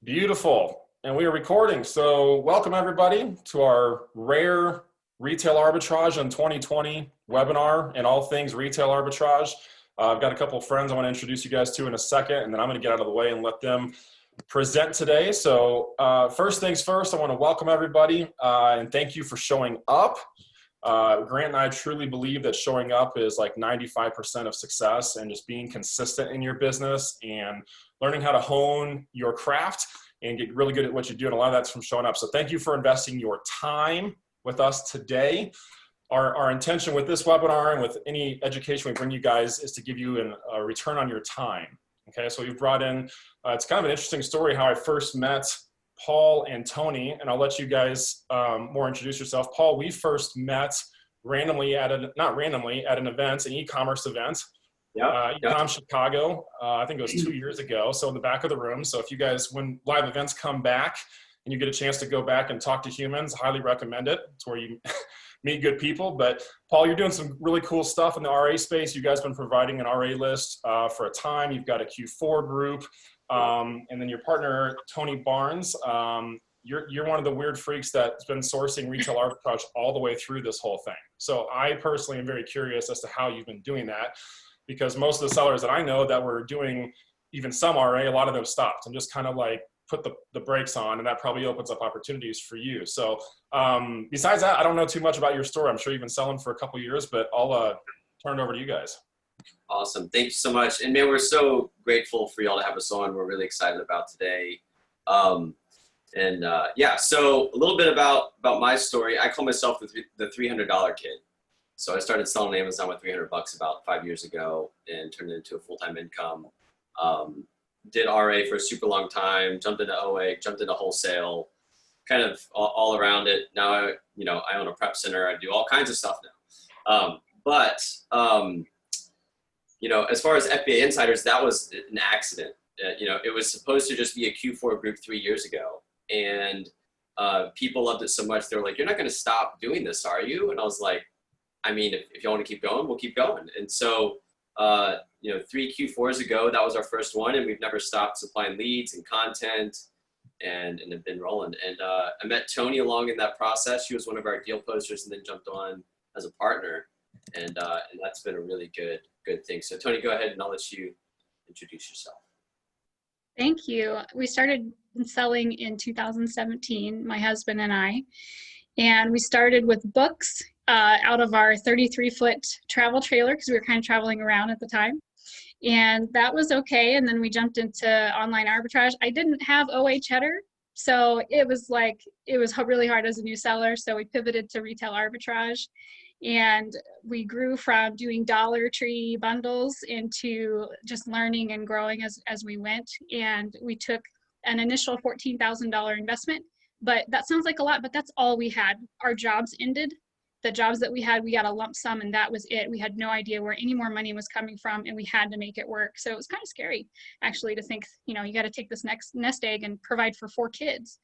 Beautiful. And we are recording. So welcome everybody to our rare Retail Arbitrage in 2020 webinar and all things retail arbitrage. I've got a couple of friends I want to introduce you guys to in a second, and then I'm going to get out of the way and let them present today. So first things first, I want to welcome everybody and thank you for showing up. Grant and I truly believe that showing up is like 95% of success, and just being consistent in your business and learning how to hone your craft and get really good at what you do. And a lot of that's from showing up. So thank you for investing your time with us today. Our intention with this webinar and with any education we bring you guys is to give you a return on your time. Okay, so we've brought in, it's kind of an interesting story how I first met Paul and Toni, and I'll let you guys more introduce yourself. Paul, we first met randomly at an event, an e-commerce event. Ecom Chicago, I think it was 2 years ago, so in the back of the room. So if you guys, when live events come back and you get a chance to go back and talk to humans, highly recommend it. It's where you meet good people. But Paul, you're doing some really cool stuff in the RA space. You guys have been providing an RA list for a time. You've got a Q4 group. And then your partner, Toni Barnes, you're one of the weird freaks that's been sourcing retail arbitrage all the way through this whole thing. So I personally am very curious as to how you've been doing that, because most of the sellers that I know that were doing even some RA, a lot of them stopped and just kind of like put the brakes on, and that probably opens up opportunities for you. So besides that, I don't know too much about your story. I'm sure you've been selling for a couple of years, but I'll turn it over to you guys. Awesome. Thank you so much. And man, we're so grateful for y'all to have us on. We're really excited about today. Yeah, so a little bit about my story. I call myself the $300 kid. So I started selling on Amazon with $300 about 5 years ago and turned it into a full-time income. Did RA for a super long time, jumped into OA, jumped into wholesale, kind of all around it. Now I own a prep center. I do all kinds of stuff now. As far as FBA Insiders, that was an accident. It was supposed to just be a Q4 group 3 years ago. And people loved it so much, they were like, "You're not going to stop doing this, are you?" And I was like, I mean, if you want to keep going, we'll keep going. And so, 3 Q4s ago, that was our first one, and we've never stopped supplying leads and content and have been rolling. And I met Toni along in that process. She was one of our deal posters and then jumped on as a partner. And that's been a really good thing. So Toni, go ahead and I'll let you introduce yourself. Thank you. We started selling in 2017, my husband and I, and we started with books out of our 33-foot travel trailer because we were kind of traveling around at the time. And that was okay. And then we jumped into online arbitrage. I didn't have OA Cheddar, so it was really hard as a new seller. So we pivoted to retail arbitrage. And we grew from doing Dollar Tree bundles into just learning and growing as we went. And we took an initial $14,000 investment, but that sounds like a lot, but that's all we had. Our jobs ended. The jobs that we had, we got a lump sum and that was it. We had no idea where any more money was coming from, and we had to make it work. So it was kind of scary actually to think, you got to take this next nest egg and provide for 4 kids.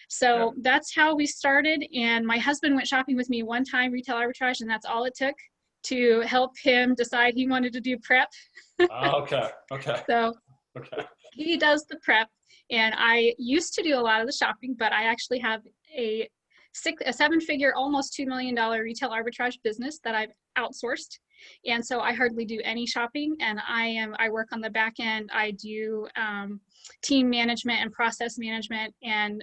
So that's how we started. And my husband went shopping with me one time, retail arbitrage, and that's all it took to help him decide he wanted to do prep. Okay. So he does the prep, and I used to do a lot of the shopping, but I actually have a 7-figure, almost $2 million retail arbitrage business that I've outsourced. And so I hardly do any shopping, and I work on the back end. I do team management and process management and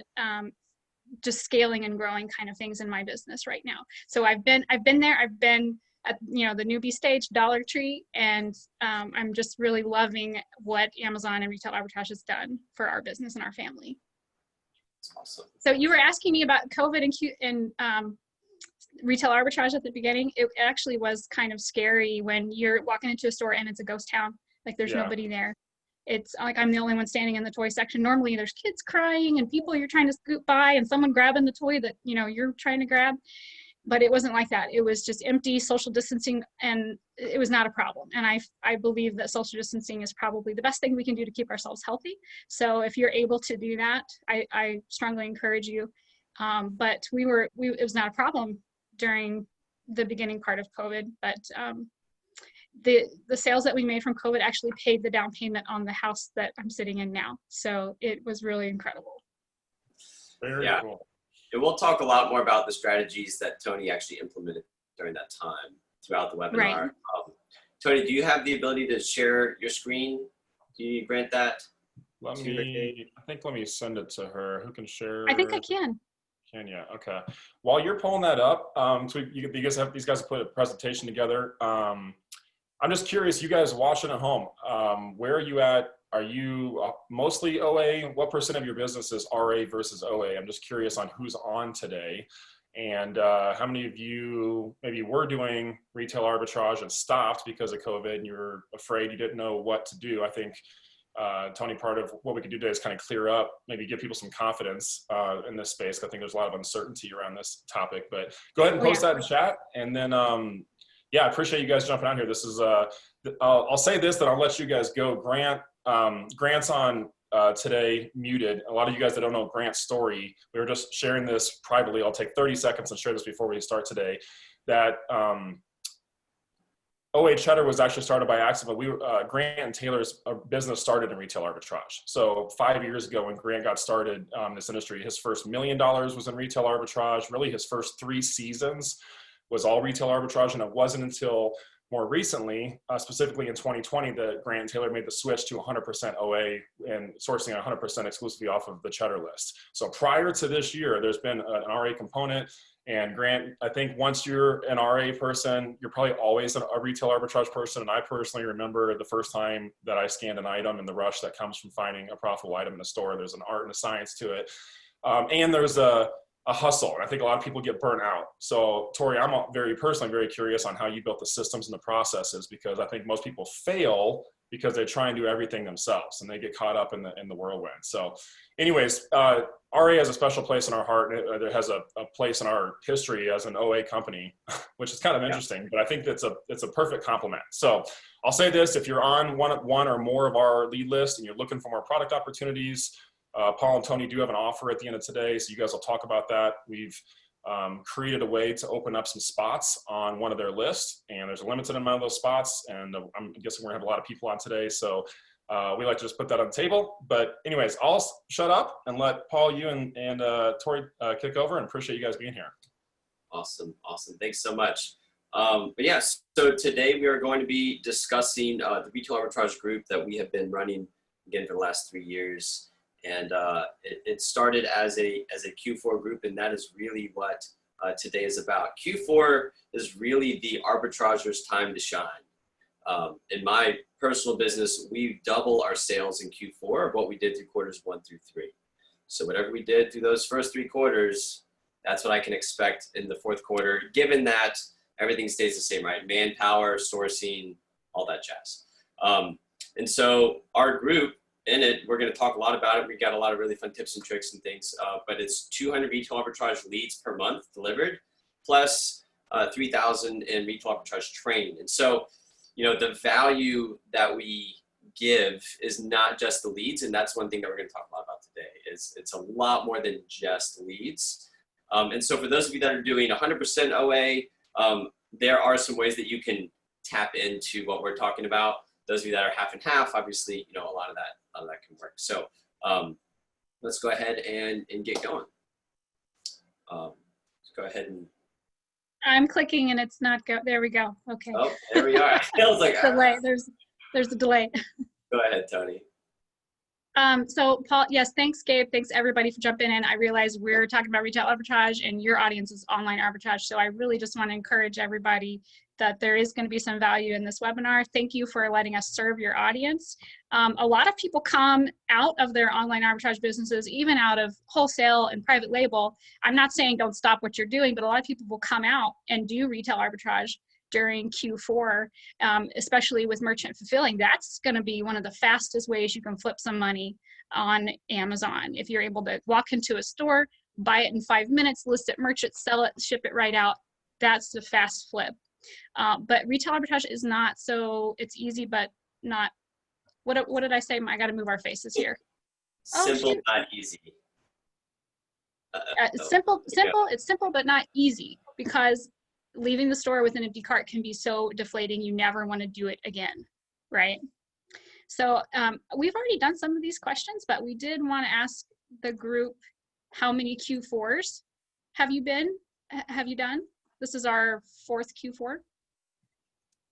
just scaling and growing kind of things in my business right now. So I've been there. I've been at the newbie stage, Dollar Tree, and I'm just really loving what Amazon and retail arbitrage has done for our business and our family. Awesome. So you were asking me about COVID and retail arbitrage at the beginning. It actually was kind of scary when you're walking into a store and it's a ghost town. Like there's nobody there. It's like I'm the only one standing in the toy section. Normally there's kids crying and people you're trying to scoot by and someone grabbing the toy that you're trying to grab. But it wasn't like that. It was just empty, social distancing, and it was not a problem. And I believe that social distancing is probably the best thing we can do to keep ourselves healthy. So if you're able to do that, I strongly encourage you. But it was not a problem during the beginning part of COVID. But the sales that we made from COVID actually paid the down payment on the house that I'm sitting in now. So it was really incredible. Very cool. And we'll talk a lot more about the strategies that Toni actually implemented during that time throughout the webinar. Right. Toni, do you have the ability to share your screen? Do you grant that? Let me send it to her. Who can share? I think I can. Can you? Okay. While you're pulling that up, so these guys have put a presentation together. I'm just curious, you guys watching at home, where are you at? Are you mostly OA? What percent of your business is RA versus OA? I'm just curious on who's on today. And how many of you maybe were doing retail arbitrage and stopped because of COVID and you were afraid, you didn't know what to do? I think, Toni, part of what we could do today is kind of clear up, maybe give people some confidence in this space. I think there's a lot of uncertainty around this topic, but go ahead and post that in chat. And then, yeah, I appreciate you guys jumping out here. This is, I'll say this, then I'll let you guys go. Grant's on today, muted. A lot of you guys that don't know Grant's story, we were just sharing this privately. I'll take 30 seconds and share this before we start today. That OA Cheddar was actually started by accident. Grant and Taylor's business started in retail arbitrage. So 5 years ago when Grant got started in this industry, his first $1 million was in retail arbitrage. Really his first 3 seasons was all retail arbitrage. And it wasn't until more recently, specifically in 2020, that Grant and Taylor made the switch to 100% OA and sourcing 100% exclusively off of the Cheddar list. So prior to this year, there's been an RA component. And Grant, I think once you're an RA person, you're probably always a retail arbitrage person. And I personally remember the first time that I scanned an item and the rush that comes from finding a profitable item in a store. There's an art and a science to it. And there's a hustle. And I think a lot of people get burnt out. So Tori, I'm personally very curious on how you built the systems and the processes, because I think most people fail because they try and do everything themselves and they get caught up in the whirlwind. So anyways, RA has a special place in our heart. And it has a place in our history as an OA company, which is kind of interesting, but I think it's a perfect complement. So I'll say this, if you're on one or more of our lead list and you're looking for more product opportunities, Paul and Toni do have an offer at the end of today, so you guys will talk about that. We've created a way to open up some spots on one of their lists, and there's a limited amount of those spots, and I'm guessing we're gonna have a lot of people on today, so we like to just put that on the table. But anyways, I'll shut up and let Paul, you and Tori kick over, and appreciate you guys being here. Awesome. Thanks so much. But yes, so today we are going to be discussing the retail arbitrage group that we have been running again for the last 3 years. And it started as a Q4 group, and that is really what today is about. Q4 is really the arbitrager's time to shine. In my personal business, we double our sales in Q4 of what we did through quarters 1 through 3. So whatever we did through those first 3 quarters, that's what I can expect in the 4th quarter, given that everything stays the same, right? Manpower, sourcing, all that jazz. And so our group, in it, we're going to talk a lot about it. We got a lot of really fun tips and tricks and things, but it's 200 retail arbitrage leads per month delivered, plus 3,000 in retail arbitrage training. And so, you know, the value that we give is not just the leads, and that's one thing that we're going to talk a lot about today. It's a lot more than just leads. And so for those of you that are doing 100% OA, there are some ways that you can tap into what we're talking about. Those of you that are half and half, obviously, you know, a lot of that can work. So let's go ahead and get going. Let's go ahead and. I'm clicking and it's not go. There we go. Okay. Oh, there we are. It was like delay. There's a delay. Go ahead, Toni. So Paul, yes, thanks Gabe. Thanks everybody for jumping in. I realize we're talking about retail arbitrage and your audience is online arbitrage. So I really just want to encourage everybody that there is going to be some value in this webinar. Thank you for letting us serve your audience. A lot of people come out of their online arbitrage businesses, even out of wholesale and private label. I'm not saying don't stop what you're doing, but a lot of people will come out and do retail arbitrage during Q4, especially with merchant fulfilling. That's going to be one of the fastest ways you can flip some money on Amazon. If you're able to walk into a store, buy it in 5 minutes, list it, merchant, sell it, ship it right out, that's the fast flip. But retail arbitrage is not so, it's easy, but not, what did I say? I got to move our faces here. Simple, not easy. It's simple, but not easy, because leaving the store with an empty cart can be so deflating. You never want to do it again, right? So we've already done some of these questions, but we did want to ask the group, how many Q4s have you done? This is our 4th Q4.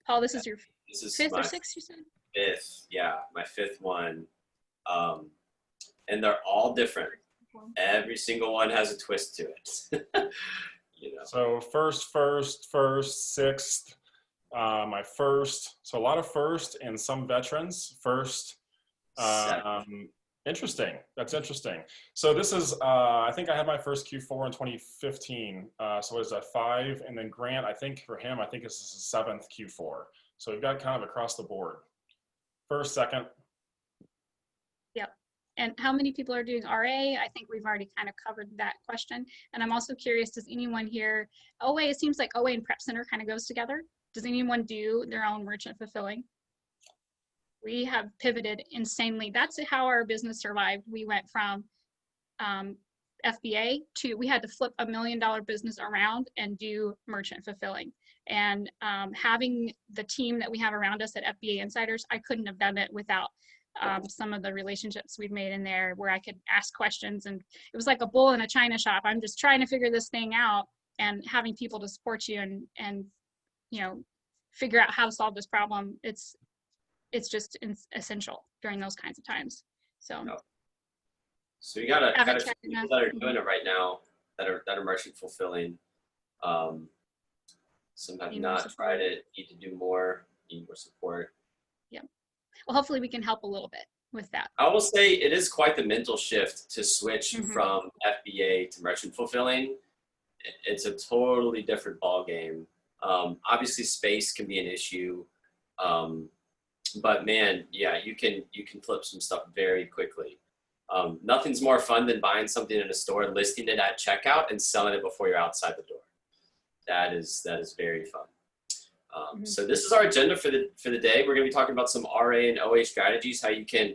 Paul, this is your This is 5th my or 6th, you said? 5th, yeah, my 5th one. And they're all different. Every single one has a twist to it. You know. So first, 6th, my first, so a lot of first and some veterans. First, interesting. That's interesting. So this is, I think I had my first Q4 in 2015. So it was a 5, and then Grant, I think for him, I think this is his 7th Q4. So we've got kind of across the board. First, second. Yep. And how many people are doing RA? I think we've already kind of covered that question. And I'm also curious, does anyone here, OA, it seems like OA and Prep Center kind of goes together. Does anyone do their own merchant fulfilling? We have pivoted insanely. That's how our business survived. We went from FBA to, we had to flip $1 million business around and do merchant fulfilling. And having the team that we have around us at FBA Insiders, I couldn't have done it without some of the relationships we've made in there, where I could ask questions, and it was like a bull in a china shop. I'm just trying to figure this thing out, and having people to support you and you know, figure out how to solve this problem. It's just essential during those kinds of times. So, so you got a few check people that are doing it right now that are merchant fulfilling. Some have not tried it. Need to do more. Need more support. Yep. Well, hopefully we can help a little bit with that. I will say it is quite the mental shift to switch from FBA to merchant fulfilling. It's a totally different ball game. Obviously, space can be an issue, but man, yeah, you can flip some stuff very quickly. Nothing's more fun than buying something in a store, listing it at checkout, and selling it before you're outside the door. That is very fun. So this is our agenda for the day. We're going to be talking about some RA and OA strategies, how you can,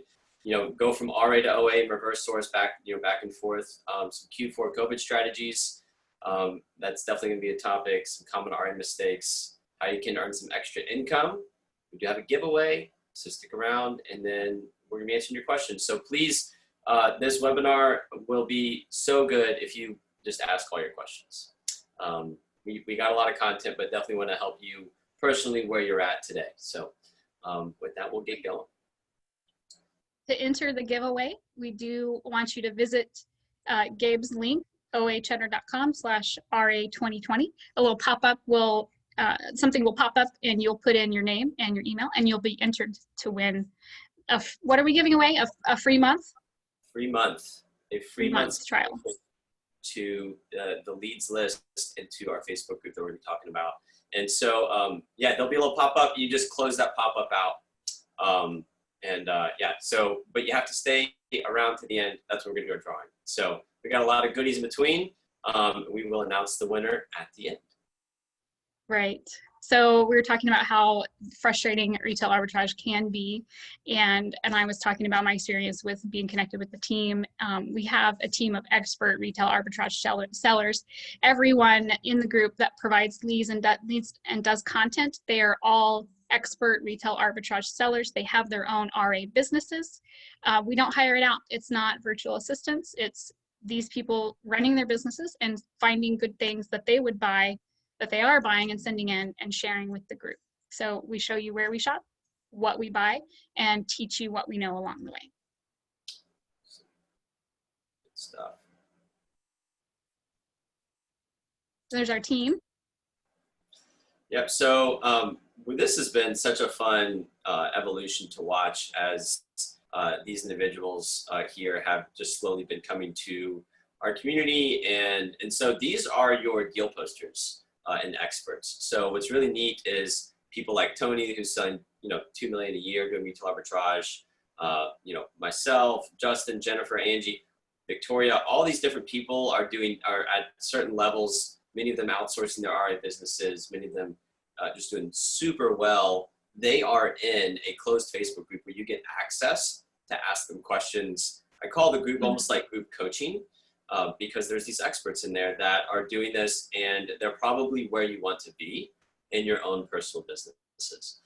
go from RA to OA and reverse source back and forth. Some Q4 COVID strategies. That's definitely going to be a topic. Some common RA mistakes, how you can earn some extra income. We do have a giveaway, so stick around, and then we're going to be answering your questions. So please, this webinar will be so good if you just ask all your questions. We got a lot of content, but definitely want to help you personally where you're at today. So with that, we'll get going. To enter the giveaway, we do want you to visit Gabe's link, oacheddar.com/RA2020. A little pop-up will, something will pop up, and you'll put in your name and your email, and you'll be entered to win. What are we giving away? A free month? Free month. A free month trial to the leads list and to our Facebook group that we're going to be talking about. And so, yeah, there'll be a little pop-up. You just close that pop-up out. Yeah, so, but you have to stay around to the end. That's what we're going to go drawing. So we got a lot of goodies in between. We will announce the winner at the end. Right. So we were talking about how frustrating retail arbitrage can be. And I was talking about my experience with being connected with the team. We have a team of expert retail arbitrage sellers. Everyone in the group that provides leads and does content, they are all expert retail arbitrage sellers. They have their own RA businesses. We don't hire it out. It's not virtual assistants. It's these people running their businesses and finding good things that they would buy, that they are buying and sending in and sharing with the group. So we show you where we shop, what we buy, and teach you what we know along the way. Good stuff. There's our team. Yep. So this has been such a fun evolution to watch as these individuals here have just slowly been coming to our community. And so these are your deal posters and experts. So what's really neat is people like Toni, who's selling, $2 million a year doing retail arbitrage, myself, Justin, Jennifer, Angie, Victoria, all these different people are at certain levels, many of them outsourcing their RA businesses, many of them just doing super well. They are in a closed Facebook group where you get access to ask them questions. I call the group almost like group coaching. because there's these experts in there that are doing this, and they're probably where you want to be in your own personal businesses.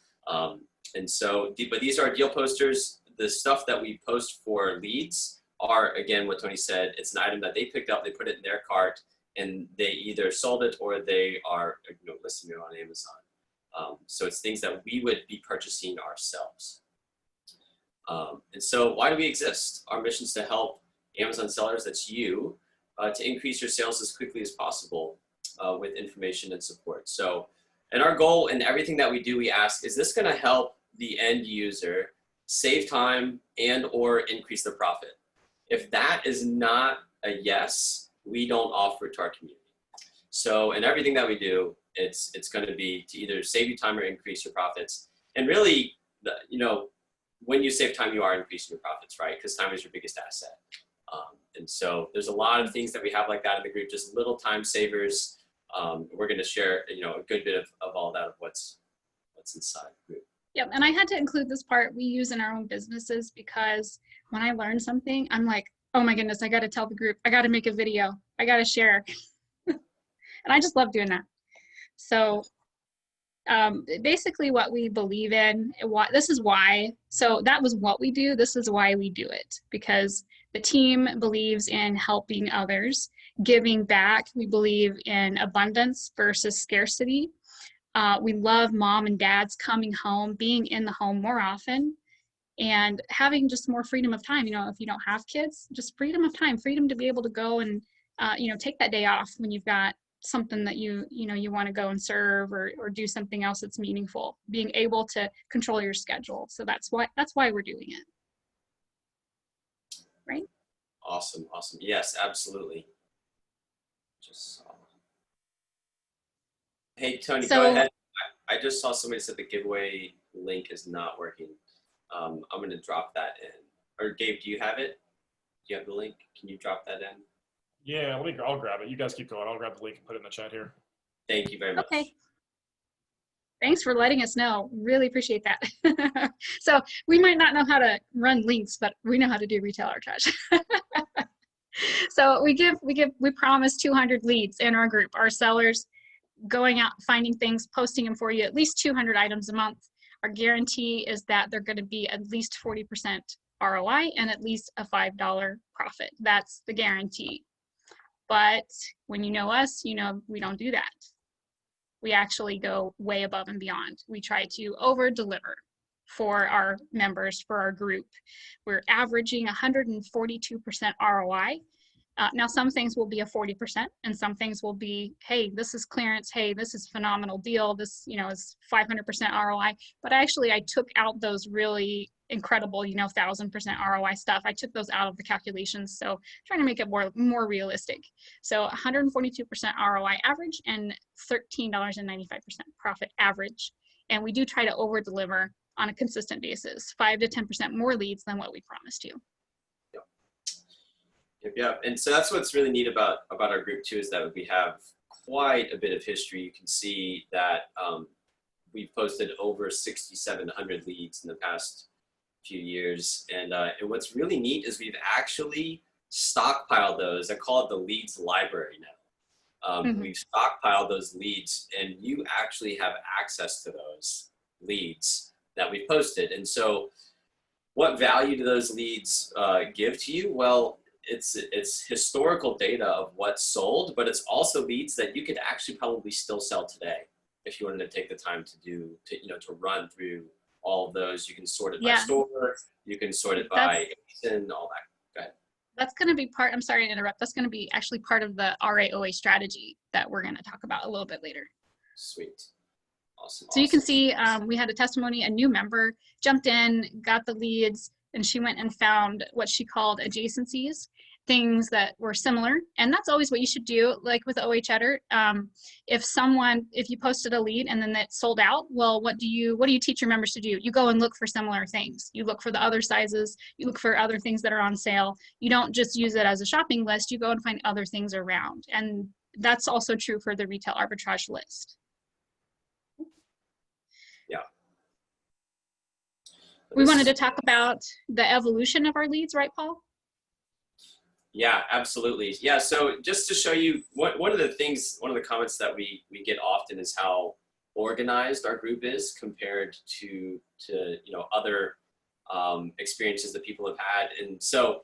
And so, but these are deal posters. The stuff that we post for leads are, again, what Toni said, it's an item that they picked up, they put it in their cart, and they either sold it or they are, you know, listing it on Amazon. So it's things that we would be purchasing ourselves. And so why do we exist? Our mission is to help Amazon sellers, that's you, to increase your sales as quickly as possible with information and support. So, and our goal in everything that we do, we ask, is this gonna help the end user save time and or increase their profit? If that is not a yes, we don't offer it to our community. So in everything that we do, it's going to be to either save you time or increase your profits. And really, you know, when you save time, you are increasing your profits, right? Because time is your biggest asset. And so there's a lot of things that we have like that in the group, just little time savers. We're going to share, you know, a good bit of all that, of what's inside the group. Yep, and I had to include this part we use in our own businesses, because when I learn something, I'm like, oh my goodness, I got to tell the group, I got to make a video, I got to share. And I just love doing that. So basically what we believe in, this is why, so that was what we do, this is why we do it, because the team believes in helping others, giving back. We believe in abundance versus scarcity. We love mom and dads coming home, being in the home more often, and having just more freedom of time. You know, if you don't have kids, just freedom of time, freedom to be able to go and, you know, take that day off when you've got something that you want to go and serve or do something else that's meaningful, being able to control your schedule. So that's why we're doing it. Right? Awesome. Awesome. Yes, absolutely. Just saw. Hey, Toni, go ahead. I just saw somebody said the giveaway link is not working. I'm going to drop that in. Or Gabe, do you have it? Do you have the link? Can you drop that in? Yeah, I'll grab it. You guys keep going. I'll grab the link and put it in the chat here. Thank you very much. Okay. Thanks for letting us know. Really appreciate that. So we might not know how to run links, but we know how to do retail arbitrage. So we promise 200 leads in our group. Our sellers going out, finding things, posting them for you, at least 200 items a month. Our guarantee is that they're going to be at least 40% ROI and at least a $5 profit. That's the guarantee. But when you know us, you know we don't do that. We actually go way above and beyond. We try to over-deliver for our members, for our group. We're averaging 142% ROI. Now, some things will be a 40%, and some things will be, hey, this is clearance. Hey, this is phenomenal deal. This, you know, is 500% ROI. But actually, I took out those really incredible, you know, 1,000% ROI stuff. I took those out of the calculations. So trying to make it more realistic. So 142% ROI average and $13.95 profit average. And we do try to over deliver on a consistent basis, 5 to 10% more leads than what we promised you. Yeah, and so that's what's really neat about our group too, is that we have quite a bit of history. You can see that we've posted over 6,700 leads in the past few years, and what's really neat is we've actually stockpiled those. I call it the leads library now. We've stockpiled those leads, and you actually have access to those leads that we've posted. And so, what value do those leads give to you? Well, it's historical data of what's sold, but it's also leads that you could actually probably still sell today if you wanted to take the time to run through all of those. You can sort it by store, you can sort it by and all that. Go ahead. That's going to be I'm sorry to interrupt. That's going to be actually part of the RAOA strategy that we're going to talk about a little bit later. Sweet. Awesome. So you can see we had a testimony, a new member jumped in, got the leads, and she went and found what she called adjacencies, things that were similar. And that's always what you should do. Like with OA Cheddar, if you posted a lead and then that sold out, well, what do you teach your members to do? You go and look for similar things. You look for the other sizes, you look for other things that are on sale. You don't just use it as a shopping list, you go and find other things around. And that's also true for the retail arbitrage list. Yeah. We wanted to talk about the evolution of our leads, right, Paul? Yeah, absolutely. Yeah, so just to show you, one of the comments that we get often is how organized our group is compared to other experiences that people have had. And so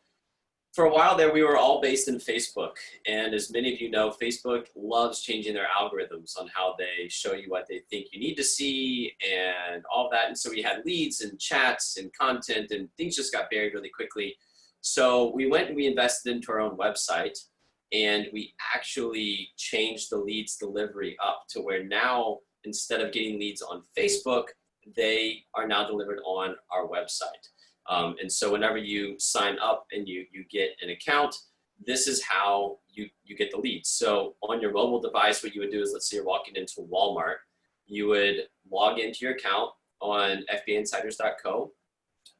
for a while there, we were all based in Facebook. And as many of you know, Facebook loves changing their algorithms on how they show you what they think you need to see and all of that. And so we had leads and chats and content, and things just got buried really quickly. So we went and we invested into our own website, and we actually changed the leads delivery up to where now, instead of getting leads on Facebook, they are now delivered on our website. And so whenever you sign up and you get an account, this is how you get the leads. So on your mobile device, what you would do is, let's say you're walking into Walmart, you would log into your account on FBAinsiders.co,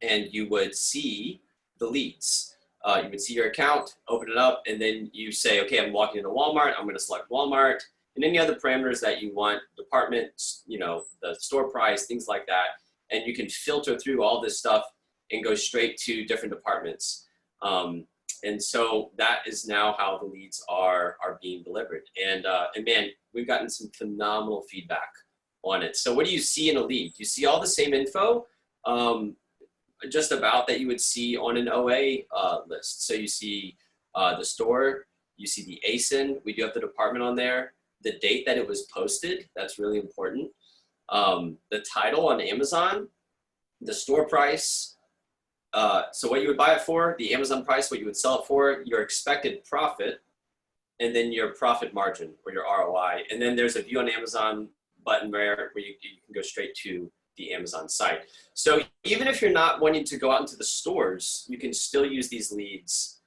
and you would see the leads. You would see your account, open it up, and then you say, okay, I'm walking into Walmart, I'm gonna select Walmart, and any other parameters that you want, departments, the store price, things like that. And you can filter through all this stuff and go straight to different departments. And so that is now how the leads are being delivered. And man, we've gotten some phenomenal feedback on it. So what do you see in a lead? You see all the same info, just about that you would see on an OA list. So you see the store, you see the ASIN, we do have the department on there, the date that it was posted, that's really important. The title on Amazon, the store price, so what you would buy it for, the Amazon price, what you would sell it for, your expected profit, and then your profit margin or your ROI. And then there's a view on Amazon button where you can go straight to the Amazon site. So even if you're not wanting to go out into the stores, you can still use these leads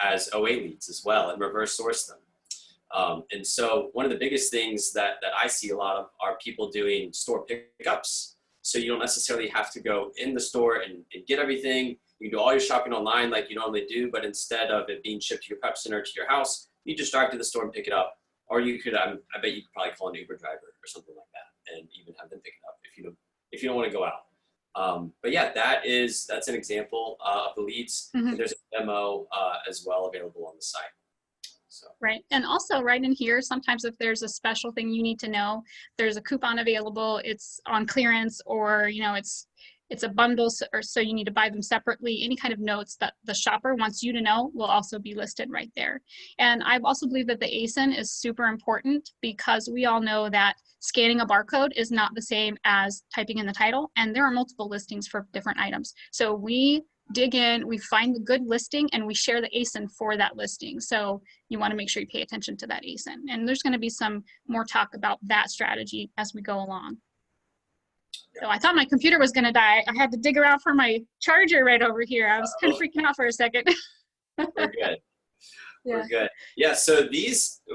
as OA leads as well and reverse source them. And so one of the biggest things that I see a lot of are people doing store pickups. So you don't necessarily have to go in the store and get everything. You can do all your shopping online like you normally do, but instead of it being shipped to your prep center to your house, you just drive to the store and pick it up. Or you could, I bet you could probably call an Uber driver or something like that and even have them pick it up if you don't want to go out. But yeah, that's an example of the leads. Mm-hmm. And there's a demo as well available on the site. So. Right. And also right in here, sometimes if there's a special thing you need to know, there's a coupon available, it's on clearance, or, it's a bundle, so you need to buy them separately. Any kind of notes that the shopper wants you to know will also be listed right there. And I also believe that the ASIN is super important because we all know that scanning a barcode is not the same as typing in the title, and there are multiple listings for different items. So we dig in, we find the good listing, and we share the ASIN for that listing. So you want to make sure you pay attention to that ASIN. And there's going to be some more talk about that strategy as we go along. So I thought my computer was going to die. I had to dig around for my charger right over here. I was kind of freaking out for a second. We're good. Yeah. We're good. Yeah, so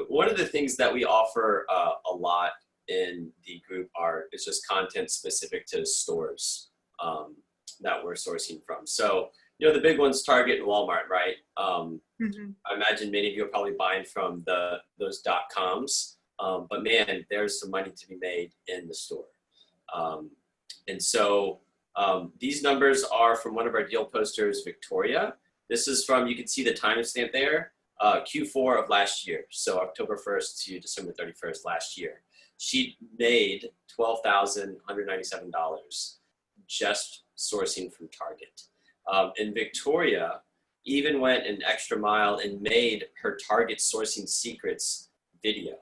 one of the things that we offer a lot in the group is just content specific to stores that we're sourcing from. So, the big ones, Target and Walmart, right? Mm-hmm. I imagine many of you are probably buying from those .coms, but man, there's some money to be made in the store. And so these numbers are from one of our deal posters, Victoria. This is from, you can see the timestamp there, Q4 of last year. So October 1st to December 31st last year. She made $12,197 just sourcing from Target. And Victoria even went an extra mile and made her Target sourcing secrets video.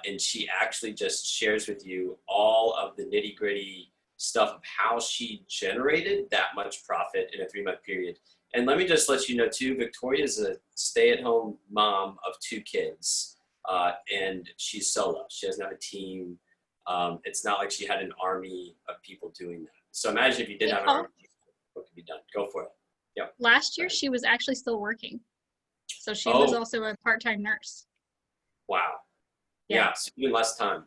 And she actually just shares with you all of the nitty gritty stuff of how she generated that much profit in a 3-month period. And let me just let you know too, Victoria is a stay-at-home mom of 2 kids, and she's solo. She doesn't have a team. It's not like she had an army of people doing that. So imagine if you did have an army, what could be done? Go for it. Yep. Last year, she was actually still working. So she was also a part-time nurse. Wow. Yeah, so even less time.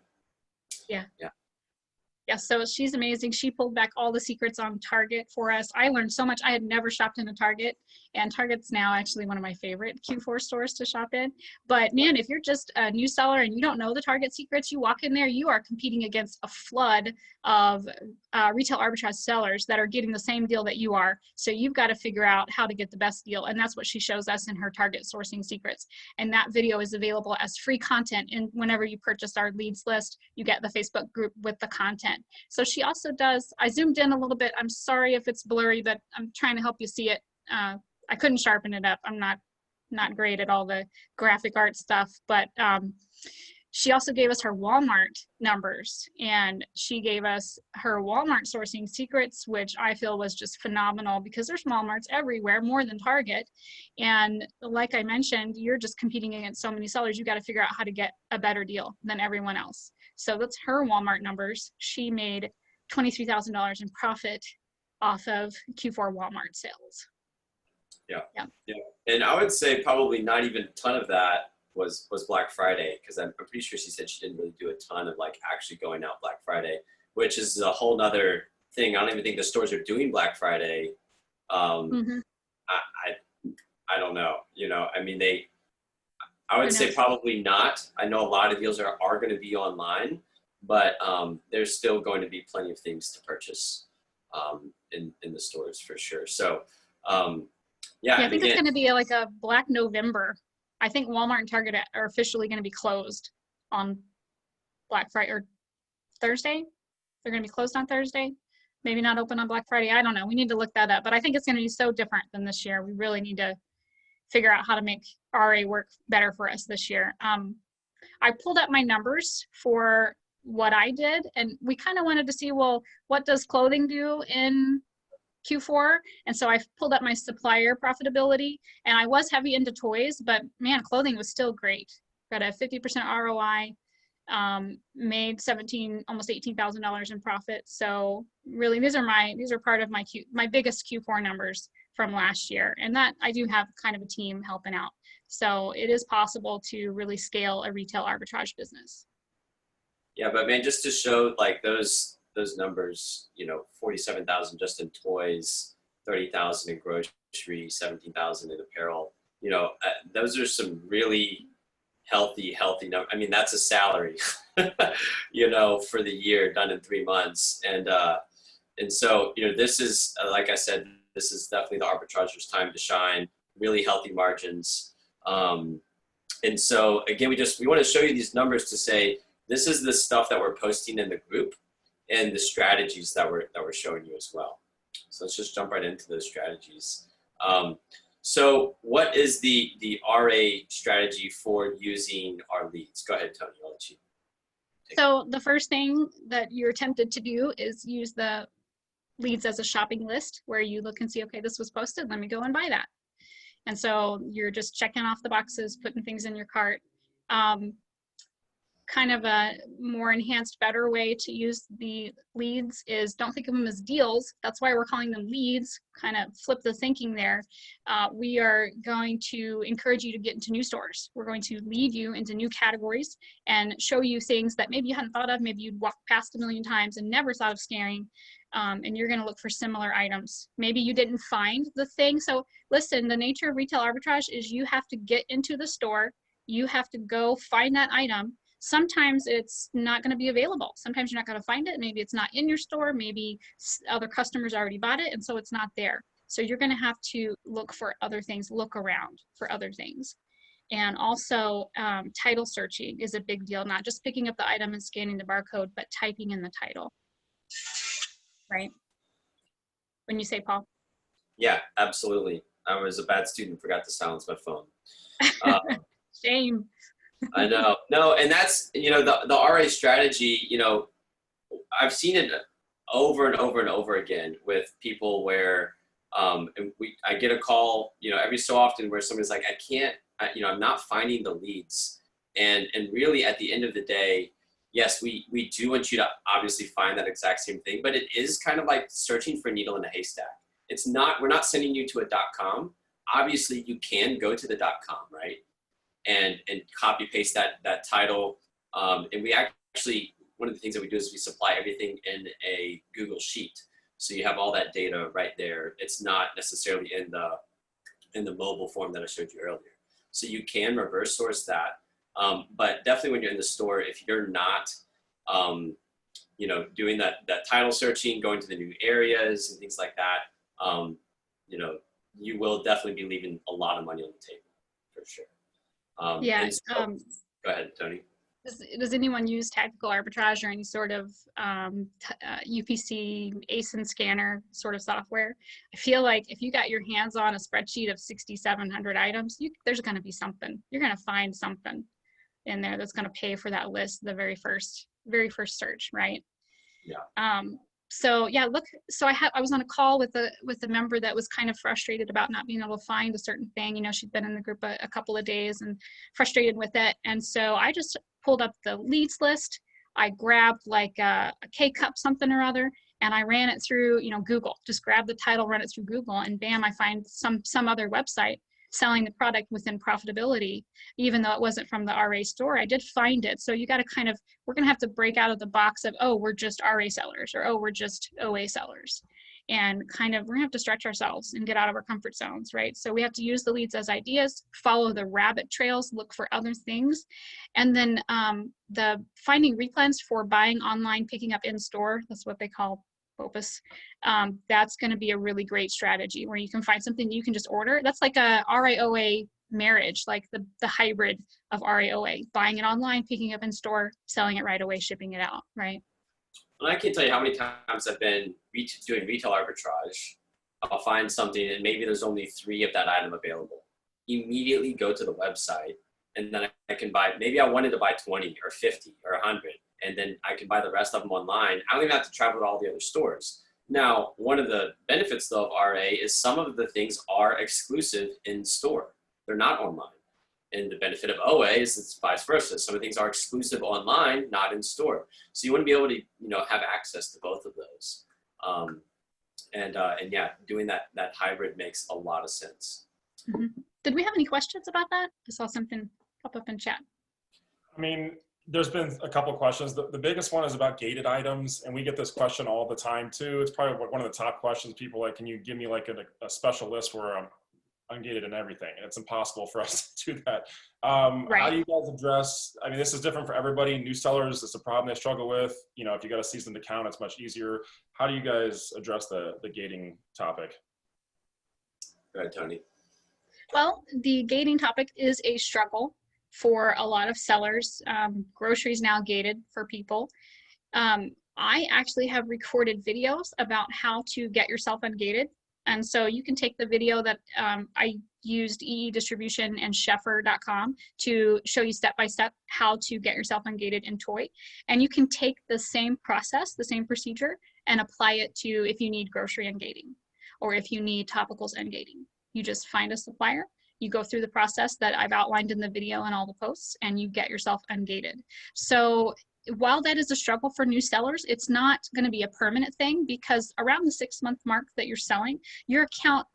Yeah. Yeah. Yeah, so she's amazing. She pulled back all the secrets on Target for us. I learned so much. I had never shopped in a Target, and Target's now actually one of my favorite Q4 stores to shop in. But man, if you're just a new seller and you don't know the Target secrets, you walk in there, you are competing against a flood of retail arbitrage sellers that are getting the same deal that you are. So you've got to figure out how to get the best deal, and that's what she shows us in her Target sourcing secrets. And that video is available as free content, and whenever you purchase our leads list, you get the Facebook group with the content. So she also does, I zoomed in a little bit. I'm sorry if it's blurry, but I'm trying to help you see it. I couldn't sharpen it up. I'm not great at all the graphic art stuff, but she also gave us her Walmart numbers, and she gave us her Walmart sourcing secrets, which I feel was just phenomenal because there's Walmarts everywhere, more than Target. And like I mentioned, you're just competing against so many sellers. You got to figure out how to get a better deal than everyone else. So that's her Walmart numbers. She made $23,000 in profit off of Q4 Walmart sales. Yeah. And I would say probably not even a ton of that was Black Friday, because I'm pretty sure she said she didn't really do a ton of like actually going out Black Friday, which is a whole nother thing. I don't even think the stores are doing Black Friday. I don't know. I mean, I would say probably not. I know a lot of deals are going to be online, but there's still going to be plenty of things to purchase in the stores for sure. So yeah, I think it's going to be like a Black November. I think Walmart and Target are officially going to be closed on Black Friday or Thursday. They're going to be closed on Thursday. Maybe not open on Black Friday. I don't know. We need to look that up. But I think it's going to be so different than this year. We really need to figure out how to make RA work better for us this year. I pulled up my numbers for what I did, and we kind of wanted to see, well, what does clothing do in Q4? And so I pulled up my supplier profitability, and I was heavy into toys, but man, clothing was still great. Got a 50% ROI, made almost $18,000 in profit. So really, these are part of my biggest Q4 numbers from last year. And that I do have kind of a team helping out. So it is possible to really scale a retail arbitrage business. Yeah, but man, just to show like those numbers, 47,000 just in toys, 30,000 in grocery, 17,000 in apparel, those are some really healthy numbers. I mean, that's a salary, for the year done in 3 months. And so, this is, like I said, this is definitely the arbitrager's time to shine, really healthy margins. And so again, we want to show you these numbers to say, this is the stuff that we're posting in the group and the strategies that we're showing you as well. So let's just jump right into those strategies. So what is the RA strategy for using our leads? Go ahead, Toni, I'll let you. So the first thing that you're tempted to do is use the leads as a shopping list, where you look and see, okay, this was posted, let me go and buy that. And so you're just checking off the boxes, putting things in your cart. Kind of a more enhanced, better way to use the leads is don't think of them as deals. That's why we're calling them leads. Kind of flip the thinking there. We are going to encourage you to get into new stores. We're going to lead you into new categories and show you things that maybe you hadn't thought of, maybe you'd walked past a million times and never thought of scanning. And you're going to look for similar items. Maybe you didn't find the thing. So listen, the nature of retail arbitrage is you have to get into the store. You have to go find that item. Sometimes it's not going to be available. Sometimes you're not going to find it. Maybe it's not in your store. Maybe other customers already bought it, and so it's not there. So you're going to have to look for other things, look around for other things. And also title searching is a big deal, not just picking up the item and scanning the barcode, but typing in the title. Right? When you say, Paul? Yeah, absolutely. I was a bad student, forgot to silence my phone. Shame. I know. No, and that's, the RA strategy, I've seen it over and over and over again with people where I get a call, every so often where somebody's like, I'm not finding the leads. And really at the end of the day, yes, we do want you to obviously find that exact same thing, but it is kind of like searching for a needle in a haystack. We're not sending you to a .com. Obviously you can go to the .com, right? And copy paste that title. And we actually, one of the things that we do is we supply everything in a Google Sheet. So you have all that data right there. It's not necessarily in the mobile form that I showed you earlier. So you can reverse source that. But definitely when you're in the store, if you're not, you know, doing that title searching, going to the new areas and things like that, you know, you will definitely be leaving a lot of money on the table for sure. Yeah. Go ahead, Toni. Does anyone use tactical arbitrage or any sort of UPC ASIN scanner sort of software? I feel like if you got your hands on a spreadsheet of 6,700 items, there's going to be something. You're going to find something in there that's going to pay for that list, the very first search, right? Yeah. So yeah, look. So I was on a call with a member that was kind of frustrated about not being able to find a certain thing. You know, she'd been in the group a couple of days and frustrated with it. And so I just pulled up the leads list. I grabbed like a K-cup something or other, and I ran it through, you know, Google. Just grab the title, run it through Google, and bam, I find some other website selling the product within profitability, even though it wasn't from the RA store. I did find it. So you got to kind of, we're going to have to break out of the box of, oh, we're just RA sellers, or oh, we're just OA sellers, and kind of, we're going to have to stretch ourselves and get out of our comfort zones, right? So we have to use the leads as ideas, follow the rabbit trails, look for other things. And then the finding replens for buying online, picking up in store, that's what they call Opus. That's going to be a really great strategy where you can find something you can just order. That's like a RAOA marriage, like the hybrid of RAOA, buying it online, picking up in store, selling it right away, shipping it out, right? And I can't tell you how many times I've been doing retail arbitrage. I'll find something and maybe there's only 3 of that item available. Immediately go to the website, and then I can buy, maybe I wanted to buy 20 or 50 or 100. And then I can buy the rest of them online. I don't even have to travel to all the other stores. Now, one of the benefits though of RA is some of the things are exclusive in store. They're not online. And the benefit of OA is it's vice versa. Some of the things are exclusive online, not in store. So you want to be able to, you know, have access to both of those. And yeah, doing that hybrid makes a lot of sense. Mm-hmm. Did we have any questions about that? I saw something pop up in chat. I mean, there's been a couple of questions. The biggest one is about gated items, and we get this question all the time too. It's probably one of the top questions. People like, can you give me like a special list where I'm ungated and everything? And it's impossible for us to do that. Right. How do you guys address, I mean, this is different for everybody. New sellers, it's a problem they struggle with. You know, if you got a seasoned account, it's much easier. How do you guys address the gating topic? Go ahead, Toni. Well, the gating topic is a struggle for a lot of sellers. Groceries now gated for people. I actually have recorded videos about how to get yourself ungated. And so you can take the video that I used EE Distribution and Sheffer.com to show you step-by-step how to get yourself ungated in toy. And you can take the same process, the same procedure, and apply it to if you need grocery ungating or if you need topicals ungating. You just find a supplier, you go through the process that I've outlined in the video and all the posts, and you get yourself ungated. So while that is a struggle for new sellers, it's not going to be a permanent thing, because around the 6-month mark that you're selling, your account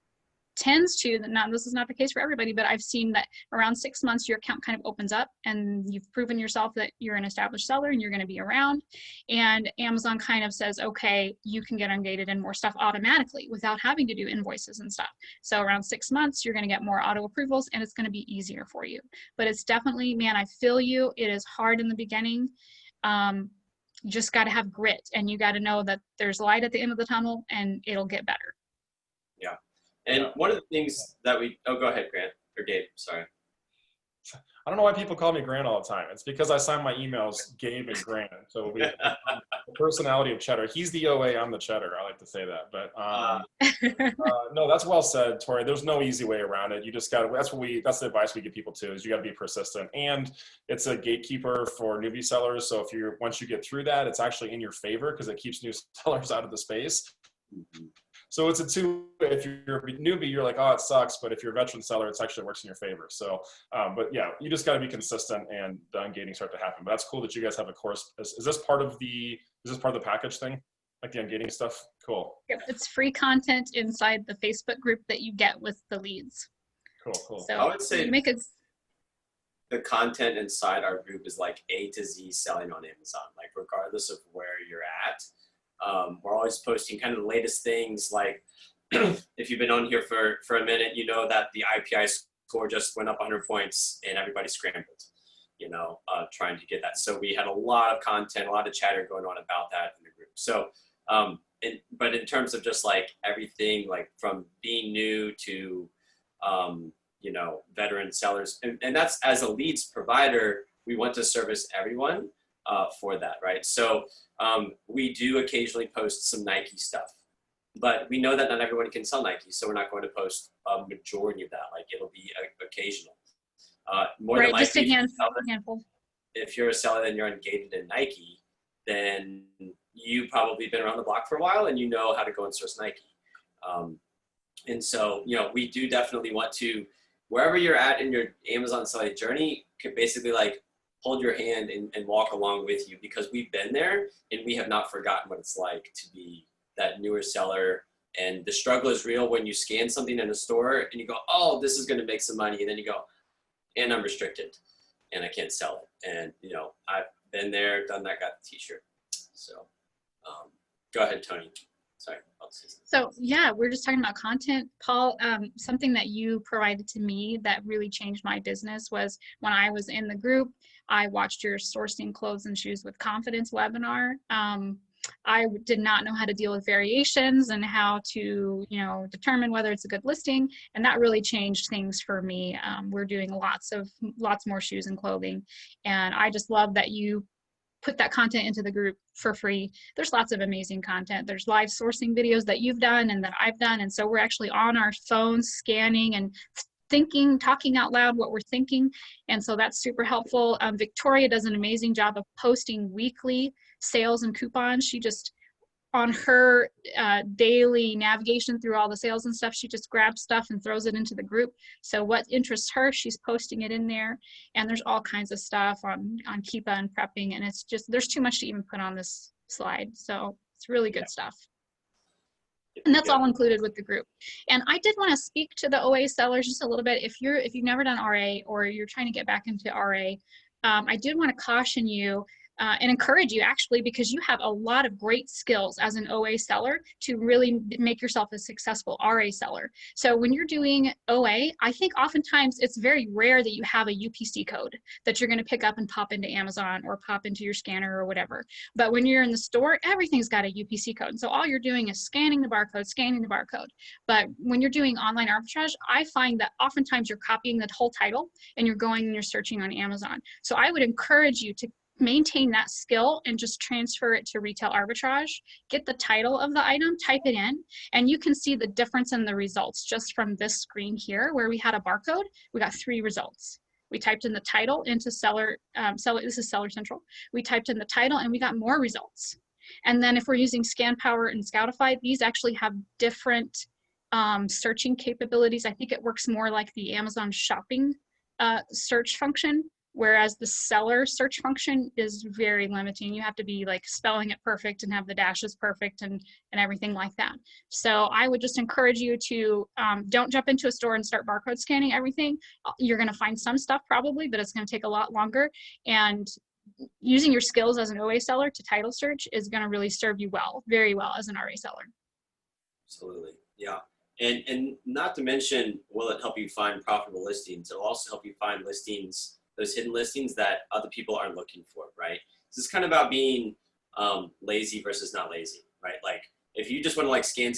tends to, now this is not the case for everybody, but I've seen that around 6 months, your account kind of opens up and you've proven yourself that you're an established seller and you're going to be around. And Amazon kind of says, okay, you can get ungated and more stuff automatically without having to do invoices and stuff. So around 6 months, you're going to get more auto approvals and it's going to be easier for you. But it's definitely, man, I feel you. It is hard in the beginning. You just got to have grit, and you got to know that there's light at the end of the tunnel and it'll get better. Yeah. And one of the things that go ahead, Grant, or Gabe, sorry. I don't know why people call me Grant all the time. It's because I sign my emails Gabe and Grant. So the personality of Cheddar. He's the OA, I'm the Cheddar. I like to say that. But no, that's well said, Tori. There's no easy way around it. You just got to, that's the advice we give people too, is you got to be persistent. And it's a gatekeeper for newbie sellers. So once you get through that, it's actually in your favor because it keeps new sellers out of the space. Mm-hmm. So it's a two, if you're a newbie, you're like, oh, it sucks. But if you're a veteran seller, it actually works in your favor. So, but yeah, you just got to be consistent and the ungating start to happen. But that's cool that you guys have a course. Is this part of the package thing? Like the ungating stuff? Cool. Yep, it's free content inside the Facebook group that you get with the leads. Cool. So I would say, the content inside our group is like A to Z selling on Amazon, like regardless of where you're at. We're always posting kind of the latest things. Like if you've been on here for a minute, you know that the IPI score just went up 100 points and everybody scrambled, trying to get that. So we had a lot of content, a lot of chatter going on about that in the group. So, but in terms of just like everything, like from being new to, veteran sellers, and that's, as a leads provider, we want to service everyone for that, right? So we do occasionally post some Nike stuff, but we know that not everyone can sell Nike, so we're not going to post a majority of that. Like it'll be occasional. More right, than likely, just a handful. if you're a seller and you're engaged in Nike, then you probably been around the block for a while and you know how to go and source Nike. And so, we do definitely want to, wherever you're at in your Amazon selling journey, could basically like hold your hand and walk along with you, because we've been there and we have not forgotten what it's like to be that newer seller. And the struggle is real when you scan something in a store and you go, oh, this is going to make some money. And then you go, and I'm restricted and I can't sell it. And, I've been there, done that, got the t-shirt. So go ahead, Toni. Sorry. So yeah, we're just talking about content. Paul, something that you provided to me that really changed my business was when I was in the group, I watched your Sourcing Clothes and Shoes with Confidence webinar. I did not know how to deal with variations and how to, determine whether it's a good listing. And that really changed things for me. We're doing lots more shoes and clothing. And I just love that you put that content into the group for free. There's lots of amazing content. There's live sourcing videos that you've done and that I've done. And so we're actually on our phones scanning and thinking, talking out loud what we're thinking. And so that's super helpful. Victoria does an amazing job of posting weekly sales and coupons. She just, on her daily navigation through all the sales and stuff, she just grabs stuff and throws it into the group. So what interests her, she's posting it in there. And there's all kinds of stuff on Keepa and prepping. And it's just, there's too much to even put on this slide. So it's really good stuff. And that's all included with the group. And I did want to speak to the OA sellers just a little bit. If you've never done RA or you're trying to get back into RA, I did want to caution you and encourage you, actually, because you have a lot of great skills as an OA seller to really make yourself a successful RA seller. So when you're doing OA, I think oftentimes it's very rare that you have a UPC code that you're going to pick up and pop into Amazon or pop into your scanner or whatever. But when you're in the store, everything's got a UPC code. And so all you're doing is scanning the barcode. But when you're doing online arbitrage, I find that oftentimes you're copying the whole title and you're going and you're searching on Amazon. So I would encourage you to maintain that skill and just transfer it to Retail Arbitrage. Get the title of the item, type it in, and you can see the difference in the results just from this screen here where we had a barcode. We got 3 results. We typed in the title into seller, this is Seller Central. We typed in the title and we got more results. And then if we're using Scan Power and Scoutify, these actually have different searching capabilities. I think it works more like the Amazon shopping search function, whereas the seller search function is very limiting. You have to be like spelling it perfect and have the dashes perfect and everything like that. So I would just encourage you to don't jump into a store and start barcode scanning everything. You're going to find some stuff probably, but it's going to take a lot longer. And using your skills as an OA seller to title search is going to really serve you well, very well as an RA seller. Absolutely, yeah. And not to mention, will it help you find profitable listings? It'll also help you find listings, those hidden listings that other people aren't looking for, right? This is kind of about being lazy versus not lazy, right? Like if you just want to like scan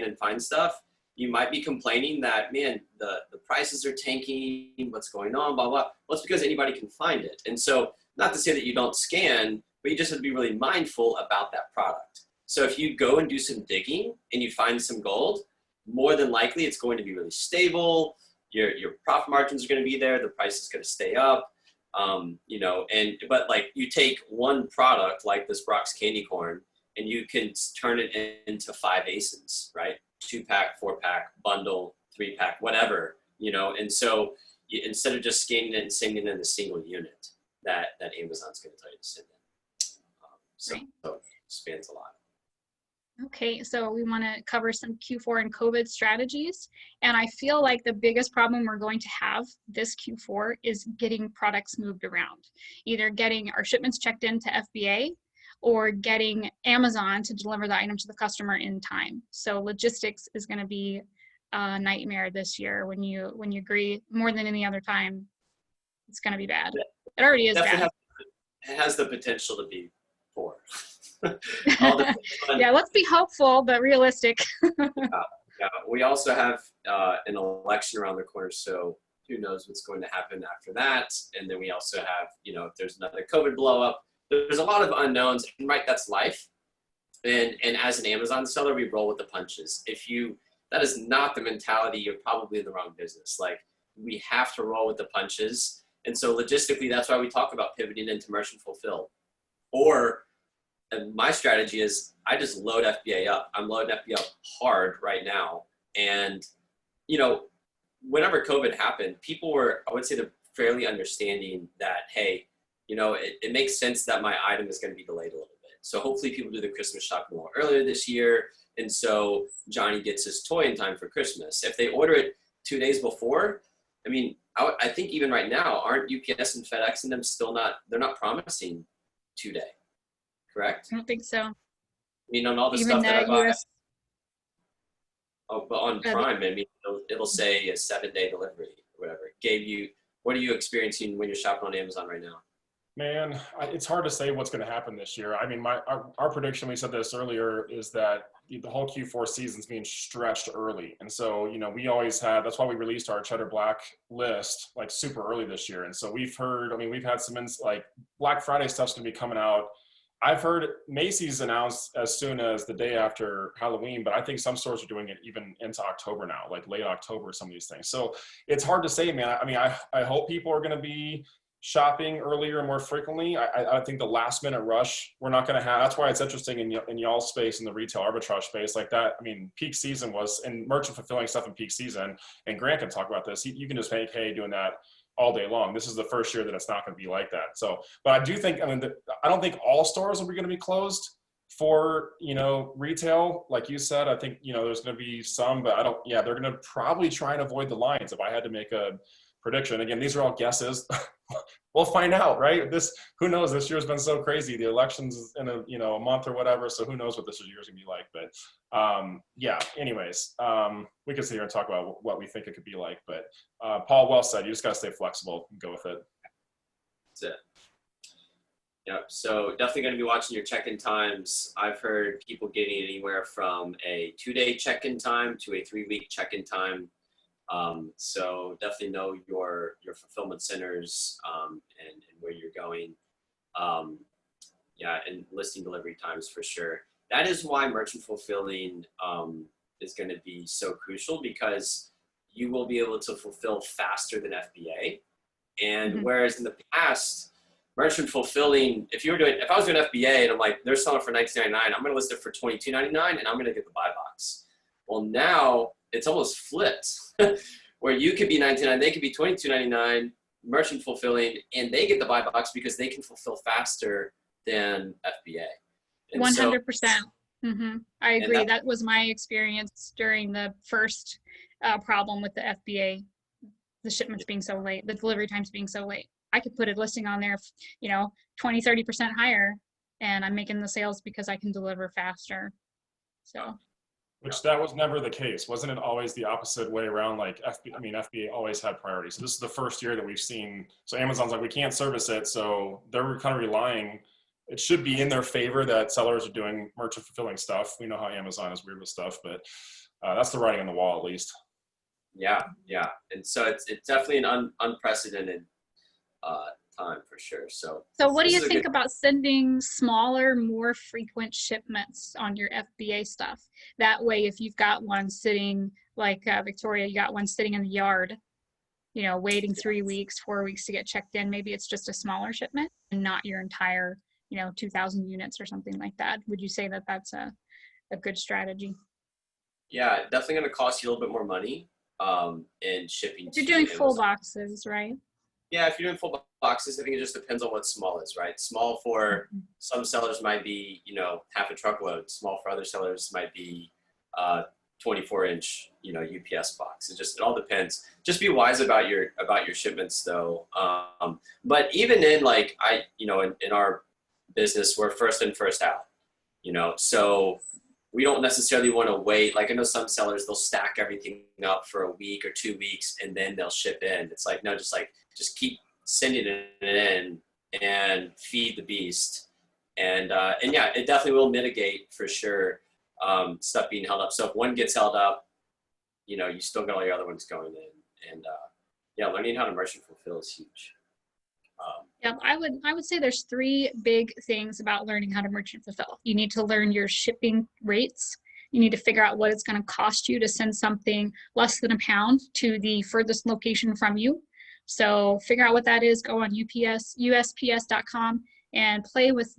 and find stuff, you might be complaining that, man, the prices are tanking, what's going on, blah, blah. Well, it's because anybody can find it. And so not to say that you don't scan, but you just have to be really mindful about that product. So if you go and do some digging and you find some gold, more than likely it's going to be really stable. Your profit margins are going to be there. The price is going to stay up, but like you take one product like this Brock's candy corn and you can turn it into 5 ASINs, right? 2-pack, 4-pack, bundle, 3-pack, whatever, and so instead of just scanning it and sending it in a single unit that Amazon's going to tell you to send in. So it spans a lot. Okay, so we want to cover some Q4 and COVID strategies. And I feel like the biggest problem we're going to have this Q4 is getting products moved around, either getting our shipments checked into FBA or getting Amazon to deliver the item to the customer in time. So logistics is going to be a nightmare this year. When you agree, more than any other time, it's going to be bad. It already is Definitely bad. it has the potential to be poor. All depends on, Yeah, let's be hopeful but realistic. yeah, we also have an election around the corner, so who knows what's going to happen after that. And then we also have, if there's another COVID blow up, there's a lot of unknowns, and right, that's life. And as an Amazon seller, we roll with the punches. That is not the mentality, you're probably in the wrong business. Like, we have to roll with the punches. And so logistically, that's why we talk about pivoting into merchant fulfill. And my strategy is I just load FBA up. I'm loading FBA up hard right now. And, whenever COVID happened, people were, I would say, they're fairly understanding that, hey, it makes sense that my item is going to be delayed a little bit. So hopefully people do the Christmas shopping a little earlier this year. And so Johnny gets his toy in time for Christmas. If they order it 2 days before, I think even right now, aren't UPS and FedEx and them they're not promising 2 day. Correct? I don't think so. On all the Even stuff that I the buy. US. Oh, but on Prime, it'll say a 7-day delivery or whatever. What are you experiencing when you're shopping on Amazon right now? Man, it's hard to say what's going to happen this year. Our prediction, we said this earlier, is that the whole Q4 season's being stretched early. And so, we always had, that's why we released our Cheddar Black list like super early this year. And so we've had some like Black Friday stuff's going to be coming out. I've heard Macy's announced as soon as the day after Halloween, but I think some stores are doing it even into October now, like late October, some of these things. So it's hard to say, man. I hope people are going to be shopping earlier and more frequently. I think the last minute rush, we're not going to have. That's why it's interesting in y'all's space, in the retail arbitrage space like that. Peak season was, and merchant fulfilling stuff in peak season, and Grant can talk about this. You can just make hay doing that all day long. This is the first year that it's not going to be like that. So, but I do think, I don't think all stores are going to be closed for, retail. Like you said, I think, there's going to be some, but they're going to probably try and avoid the lines. If I had to make a prediction, again, these are all guesses. We'll find out, right? Who knows? This year's been so crazy. The election's in a month or whatever. So who knows what this year's gonna be like, but anyways, we can sit here and talk about what we think it could be like, but Paul, well said. You just got to stay flexible and go with it. That's it. Yep. So definitely going to be watching your check-in times. I've heard people getting anywhere from a 2-day check-in time to a 3-week check-in time. So definitely know your fulfillment centers and where you're going. And listing delivery times for sure. That is why merchant fulfilling is going to be so crucial, because you will be able to fulfill faster than FBA. And whereas in the past, merchant fulfilling, if I was doing FBA and I'm like, they're selling for $19.99, I'm going to list it for $22.99 and I'm going to get the buy box. Well, now it's almost flipped where you could be $19.99, they could be $22.99, merchant fulfilling, and they get the buy box because they can fulfill faster than FBA. And 100%. I agree. That was my experience during the first problem with the FBA, the shipments being so late, the delivery times being so late. I could put a listing on there, 20-30% higher, and I'm making the sales because I can deliver faster. So. Which that was never the case. Wasn't it always the opposite way around? Like FBA always had priority. So this is the first year that we've seen, so Amazon's like, we can't service it. So they're kind of relying, it should be in their favor that sellers are doing merchant fulfilling stuff. We know how Amazon is weird with stuff, but that's the writing on the wall, at least. Yeah. And so it's definitely an unprecedented time for sure. So what do you think about sending smaller, more frequent shipments on your FBA stuff? That way, if you've got one sitting, like Victoria, you got one sitting in the yard, waiting 3 weeks, 4 weeks to get checked in, maybe it's just a smaller shipment and not your entire, 2,000 units or something like that. Would you say that that's a good strategy? Yeah, definitely going to cost you a little bit more money in shipping. You're doing full boxes, right? Yeah, if you're doing full boxes, I think it just depends on what small is, right? Small for some sellers might be, you know, half a truckload. Small for other sellers might be 24-inch, you know, UPS box. It all depends. Just be wise about your shipments, though. But even in like in our business, we're first in, first out. You know, so we don't necessarily want to wait. Like I know some sellers, they'll stack everything up for a week or 2 weeks and then they'll ship in. It's like, no, just keep sending it in and feed the beast. And yeah, it definitely will mitigate for sure stuff being held up. So if one gets held up, you know, you still got all your other ones going in. And yeah, learning how to merchant fulfill is huge. Yeah, I would say there's 3 big things about learning how to merchant fulfill. You need to learn your shipping rates. You need to figure out what it's going to cost you to send something less than a pound to the furthest location from you. So figure out what that is. Go on USPS.com and play with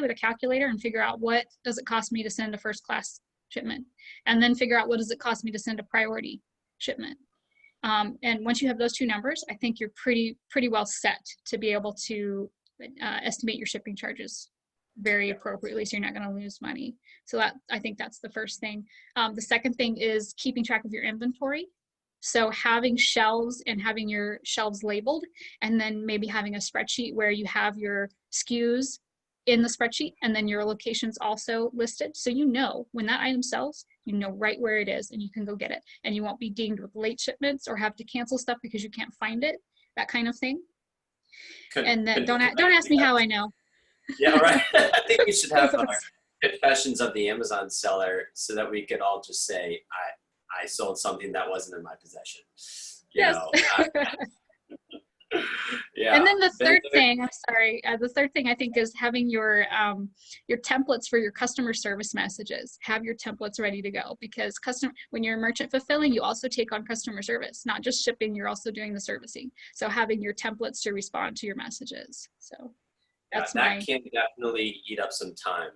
a calculator and figure out what does it cost me to send a first class shipment, and then figure out what does it cost me to send a priority shipment. And once you have those 2 numbers, I think you're pretty well set to be able to estimate your shipping charges very appropriately, so you're not going to lose money. So I think that's the first thing. The second thing is keeping track of your inventory. So having shelves and having your shelves labeled, and then maybe having a spreadsheet where you have your SKUs in the spreadsheet and then your locations also listed. So you know when that item sells, you know right where it is and you can go get it. And you won't be dinged with late shipments or have to cancel stuff because you can't find it, that kind of thing. And then don't ask me how I know. Yeah, right. I think we should have confessions of the Amazon seller so that we could all just say, I sold something that wasn't in my possession. You Yes. know, yeah. And then the third thing, the third thing I think is having your templates for your customer service messages. Have your templates ready to go, because when you're merchant fulfilling, you also take on customer service, not just shipping, you're also doing the servicing. So having your templates to respond to your messages. So that's that can definitely eat up some time.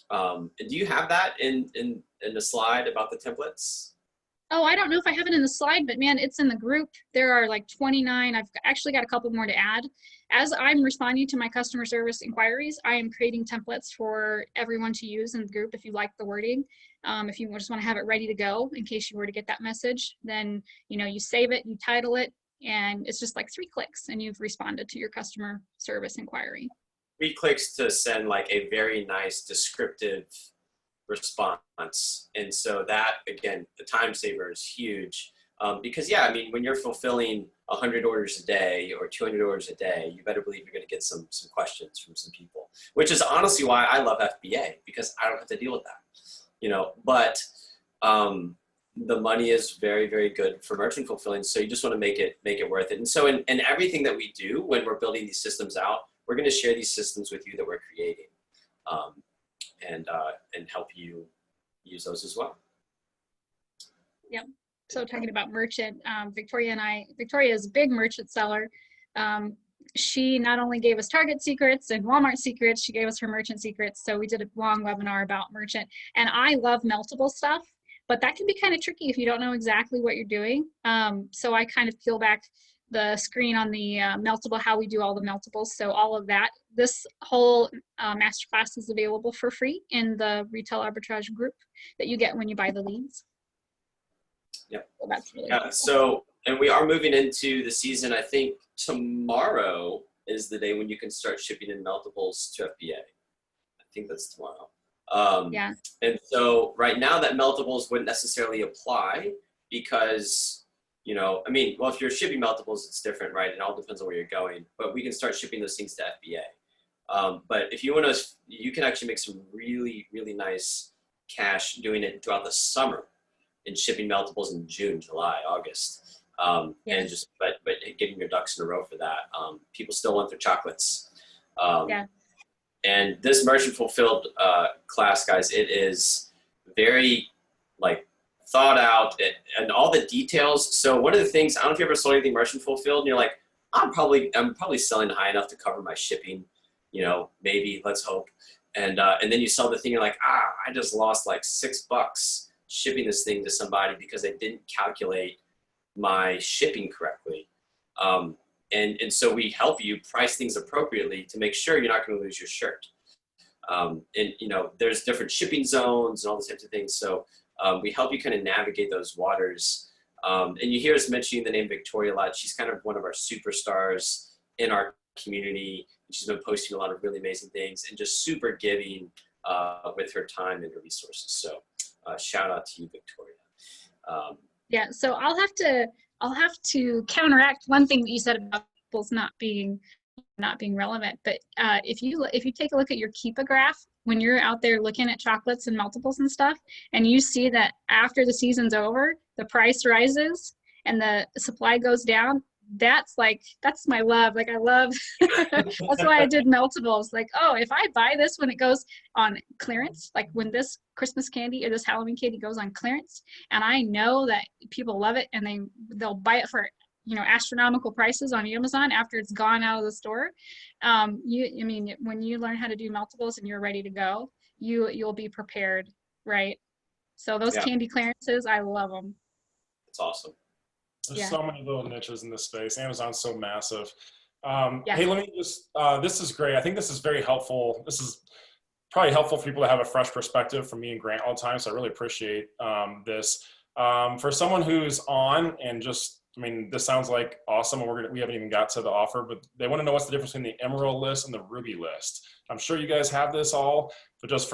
Do you have that in the slide about the templates? Oh, I don't know if I have it in the slide, but man, it's in the group. There are like 29. I've actually got a couple more to add. As I'm responding to my customer service inquiries, I am creating templates for everyone to use in the group if you like the wording. If you just want to have it ready to go in case you were to get that message, then you save it, you title it, and it's just like 3 clicks and you've responded to your customer service inquiry. 3 clicks to send like a very nice descriptive response. And so that, again, the time saver is huge. Because yeah, I mean, when you're fulfilling 100 orders a day or 200 orders a day, you better believe you're going to get some questions from some people, which is honestly why I love FBA, because I don't have to deal with that, but the money is very, very good for merchant fulfilling. So you just want to make it worth it. And so in everything that we do, when we're building these systems out, we're going to share these systems with you that we're creating. And help you use those as well. Yep. So talking about merchant, Victoria is a big merchant seller. She not only gave us Target secrets and Walmart secrets, she gave us her merchant secrets. So we did a long webinar about merchant. And I love meltable stuff, but that can be kind of tricky if you don't know exactly what you're doing. So I kind of peel back the screen on the meltable, how we do all the meltables. So all of that, this whole masterclass is available for free in the Retail Arbitrage group that you get when you buy the leads. Yep. So that's really cool. So, and we are moving into the season. I think tomorrow is the day when you can start shipping in meltables to FBA. I think that's tomorrow. Yeah. And so right now that meltables wouldn't necessarily apply because I mean, well, if you're shipping meltables, it's different, right? It all depends on where you're going, but we can start shipping those things to FBA. But if you want to, you can actually make some really, really nice cash doing it throughout the summer and shipping meltables in June, July, August. And just, but getting your ducks in a row for that. People still want their chocolates. And this merchant fulfilled class, guys, it is very thought out and all the details. So one of the things, I don't know if you ever sold anything merchant fulfilled and you're like, I'm probably selling high enough to cover my shipping, maybe, let's hope. And then you sell the thing, you're like, I just lost like $6 shipping this thing to somebody because I didn't calculate my shipping correctly. And so we help you price things appropriately to make sure you're not going to lose your shirt. And you know, there's different shipping zones and all those types of things. So we help you kind of navigate those waters. And you hear us mentioning the name Victoria a lot. She's kind of one of our superstars in our community. She's been posting a lot of really amazing things and just super giving with her time and her resources. So shout out to you, Victoria. Yeah, so I'll have to counteract one thing that you said about people's not being relevant. But if you take a look at your Keepa graph when you're out there looking at chocolates and multiples and stuff, and you see that after the season's over, the price rises and the supply goes down, that's my love. Like I love, that's why I did multiples. Like, oh, if I buy this when it goes on clearance, like when this Christmas candy or this Halloween candy goes on clearance, and I know that people love it and they'll buy it for, you know, astronomical prices on Amazon after it's gone out of the store. When you learn how to do multiples and you're ready to go, you'll be prepared, right? So those candy clearances, I love them. That's awesome. There's so many little niches in this space. Amazon's so massive. Yeah. Hey, let me just, this is great. I think this is very helpful. This is probably helpful for people to have a fresh perspective from me and Grant all the time. So I really appreciate this. For someone who's on and just, I mean, this sounds like awesome. And we haven't even got to the offer, but they want to know what's the difference between the Emerald list and the Ruby list. I'm sure you guys have this all, but just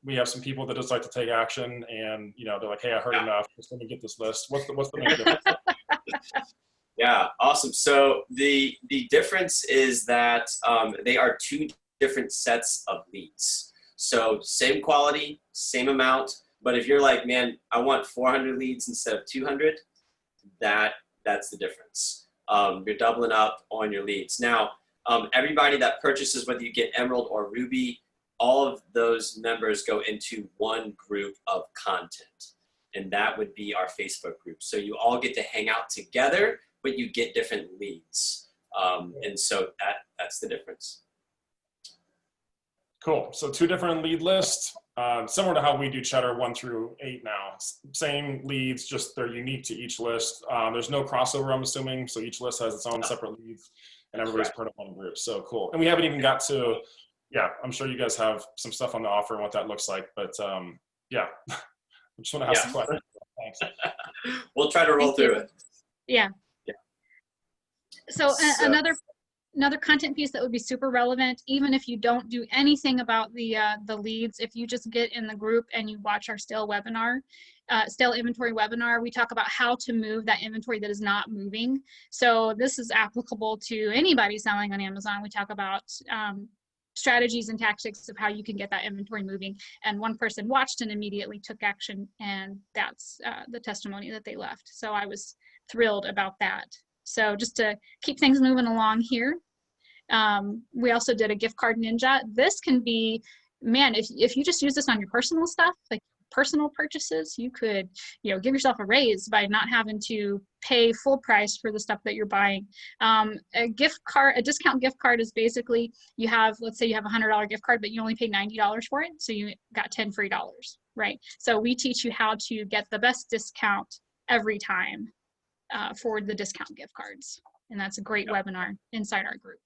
we have some people that just like to take action and, you know, they're like, hey, I heard enough. Just let me get this list. What's the main difference? Yeah, awesome. So the difference is that they are two different sets of leads. So same quality, same amount, but if you're like, man, I want 400 leads instead of 200, that's the difference. You're doubling up on your leads. Now, everybody that purchases, whether you get Emerald or Ruby, all of those members go into one group of content, and that would be our Facebook group. So you all get to hang out together, but you get different leads. And so that's the difference. Cool. So 2 different lead lists, similar to how we do Cheddar 1 through 8 now. Same leads, just they're unique to each list. There's no crossover, I'm assuming. So each list has its own separate leads and everybody's part of one group. So cool. And we haven't even got to, I'm sure you guys have some stuff on the offer and what that looks like. But I just want to ask the question. Thanks. We'll try to roll through it. Yeah. So another content piece that would be super relevant, even if you don't do anything about the leads, if you just get in the group and you watch our stale inventory webinar, we talk about how to move that inventory that is not moving. So this is applicable to anybody selling on Amazon. We talk about strategies and tactics of how you can get that inventory moving. And one person watched and immediately took action, and that's the testimony that they left. So I was thrilled about that. So just to keep things moving along here, we also did a gift card ninja. This can be, man, if you just use this on your personal stuff, like personal purchases, you could, give yourself a raise by not having to pay full price for the stuff that you're buying. A discount gift card is basically let's say you have a $100 gift card, but you only paid $90 for it. So you got 10 free dollars, right? So we teach you how to get the best discount every time for the discount gift cards. And that's a great webinar inside our group.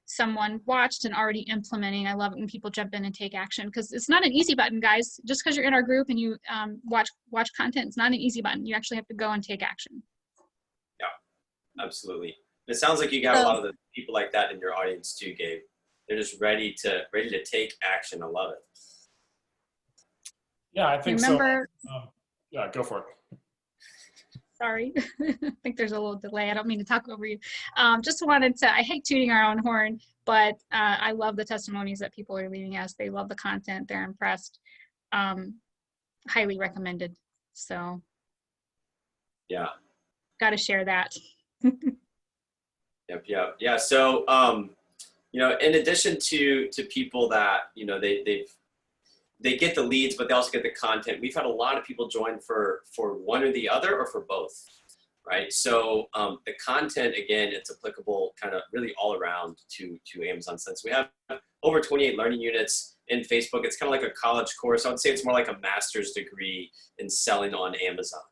Someone watched and already implementing. I love it when people jump in and take action, because it's not an easy button, guys. Just because you're in our group and you watch content, it's not an easy button. You actually have to go and take action. Yeah, absolutely. It sounds like you got a lot of the people like that in your audience too, Gabe. They're just ready to take action. I love it. Yeah, I think so. Yeah, go for it. Sorry, I think there's a little delay. I don't mean to talk over you. Just wanted to, I hate tooting our own horn, but I love the testimonies that people are leaving us. They love the content. They're impressed. Highly recommended. So yeah, got to share that. Yep. Yeah. So, in addition to people that, they get the leads, but they also get the content. We've had a lot of people join for one or the other, or for both, right? So the content, again, it's applicable kind of really all around to Amazon Sense. We have over 28 learning units in Facebook. It's kind of like a college course. I would say it's more like a master's degree in selling on Amazon.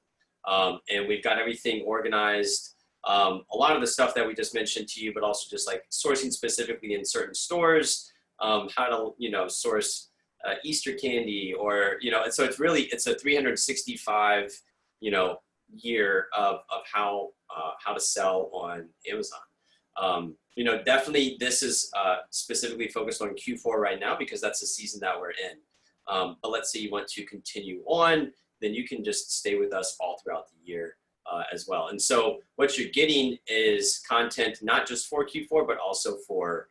And we've got everything organized A lot of the stuff that we just mentioned to you, but also just like sourcing specifically in certain stores, how to, source Easter candy, or, and so it's a 365, year of how to sell on Amazon. Definitely this is specifically focused on Q4 right now because that's the season that we're in. But let's say you want to continue on, then you can just stay with us all throughout the year as well. And so what you're getting is content not just for Q4, but also for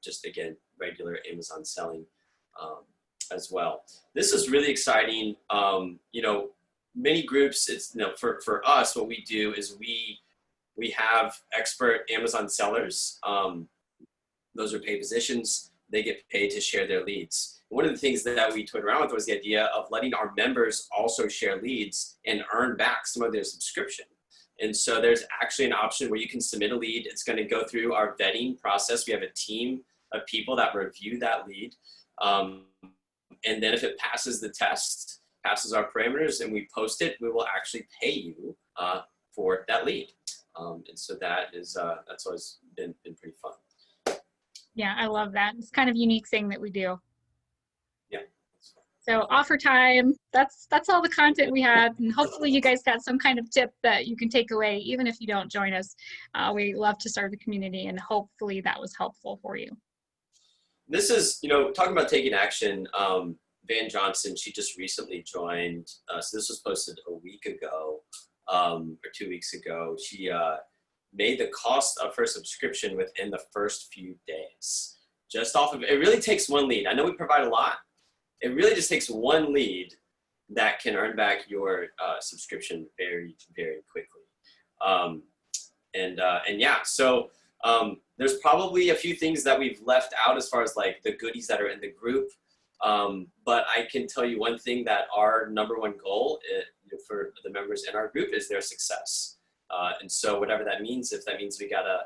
just, again, regular Amazon selling as well. This is really exciting. Many groups, it's, for us, what we do is we have expert Amazon sellers. Those are paid positions. They get paid to share their leads. One of the things that we toyed around with was the idea of letting our members also share leads and earn back some of their subscription. And so there's actually an option where you can submit a lead. It's going to go through our vetting process. We have a team of people that review that lead. And then if it passes the test, passes our parameters, and we post it, we will actually pay you for that lead. And so that's always been pretty fun. Yeah, I love that. It's kind of a unique thing that we do. Yeah. So offer time, that's all the content we had. And hopefully you guys got some kind of tip that you can take away, even if you don't join us. We love to serve the community, and hopefully that was helpful for you. This is, talking about taking action, Van Johnson, she just recently joined. So this was posted a week ago or 2 weeks ago. She made the cost of her subscription within the first few days. Just off of, it really takes one lead. I know we provide a lot. It really just takes one lead that can earn back your subscription very, very quickly. And yeah, so there's probably a few things that we've left out as far as like the goodies that are in the group. But I can tell you one thing, that our number one goal for the members in our group is their success. And so whatever that means, if that means we gotta,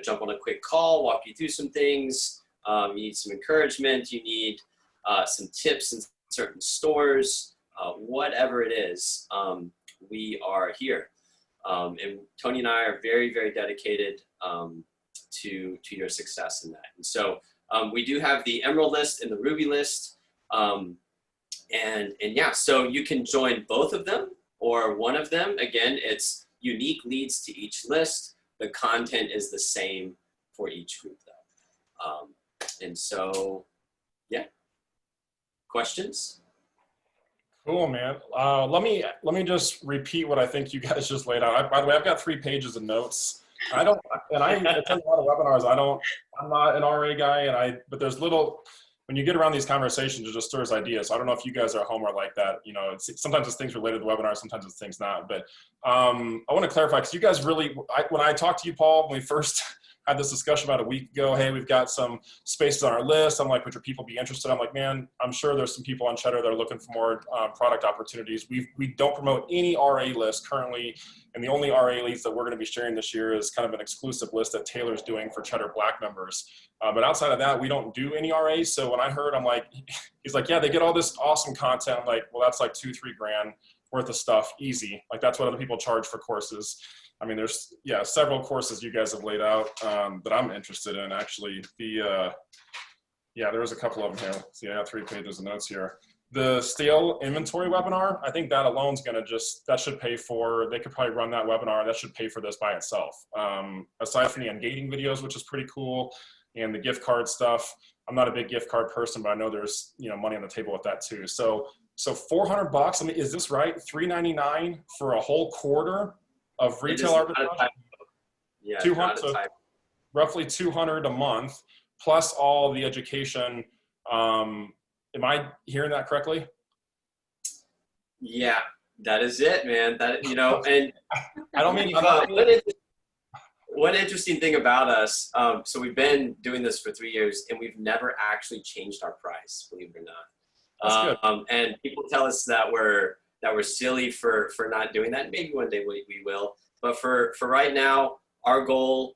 jump on a quick call, walk you through some things, you need some encouragement, you need some tips in certain stores, whatever it is, we are here. And Toni and I are very, very dedicated to your success in that. And so we do have the Emerald list and the Ruby list. And yeah, so you can join both of them or one of them. Again, it's unique leads to each list. The content is the same for each group though. And so, yeah. Questions? Cool, man. Let me just repeat what I think you guys just laid out. By the way, I've got 3 pages of notes. I attend a lot of webinars. I'm not an RA guy, but there's when you get around these conversations, it just stirs ideas. So I don't know if you guys at home are like that. Sometimes it's things related to webinars, sometimes it's things not. But I want to clarify, because you guys really, when I talked to you, Paul, when we first had this discussion about a week ago, hey, we've got some spaces on our list. I'm like, would your people be interested? I'm like, man, I'm sure there's some people on Cheddar that are looking for more product opportunities. We don't promote any RA list currently, and the only RA leads that we're going to be sharing this year is kind of an exclusive list that Taylor's doing for Cheddar Black members. But outside of that, we don't do any RAs. So when I heard, I'm like, he's like, yeah, they get all this awesome content. I'm like, well, that's like $2-3 grand worth of stuff, easy. Like that's what other people charge for courses. I mean, there's, several courses you guys have laid out that I'm interested in, actually. There was a couple of them here. See, I have 3 pages of notes here. The stale inventory webinar, I think that alone is going to that should pay for, they could probably run that webinar. That should pay for this by itself. Aside from the ungating videos, which is pretty cool, and the gift card stuff. I'm not a big gift card person, but I know there's, money on the table with that too. So $400, I mean, is this right? $399 for a whole quarter of retail arbitrage? Yeah, 200, so roughly $200 a month, plus all the education. Am I hearing that correctly? Yeah, that is it, man. That, and I don't mean one interesting thing about us. So we've been doing this for 3 years, and we've never actually changed our price, believe it or not. That's good. And people tell us that we're silly for not doing that. Maybe one day we will. But for right now, our goal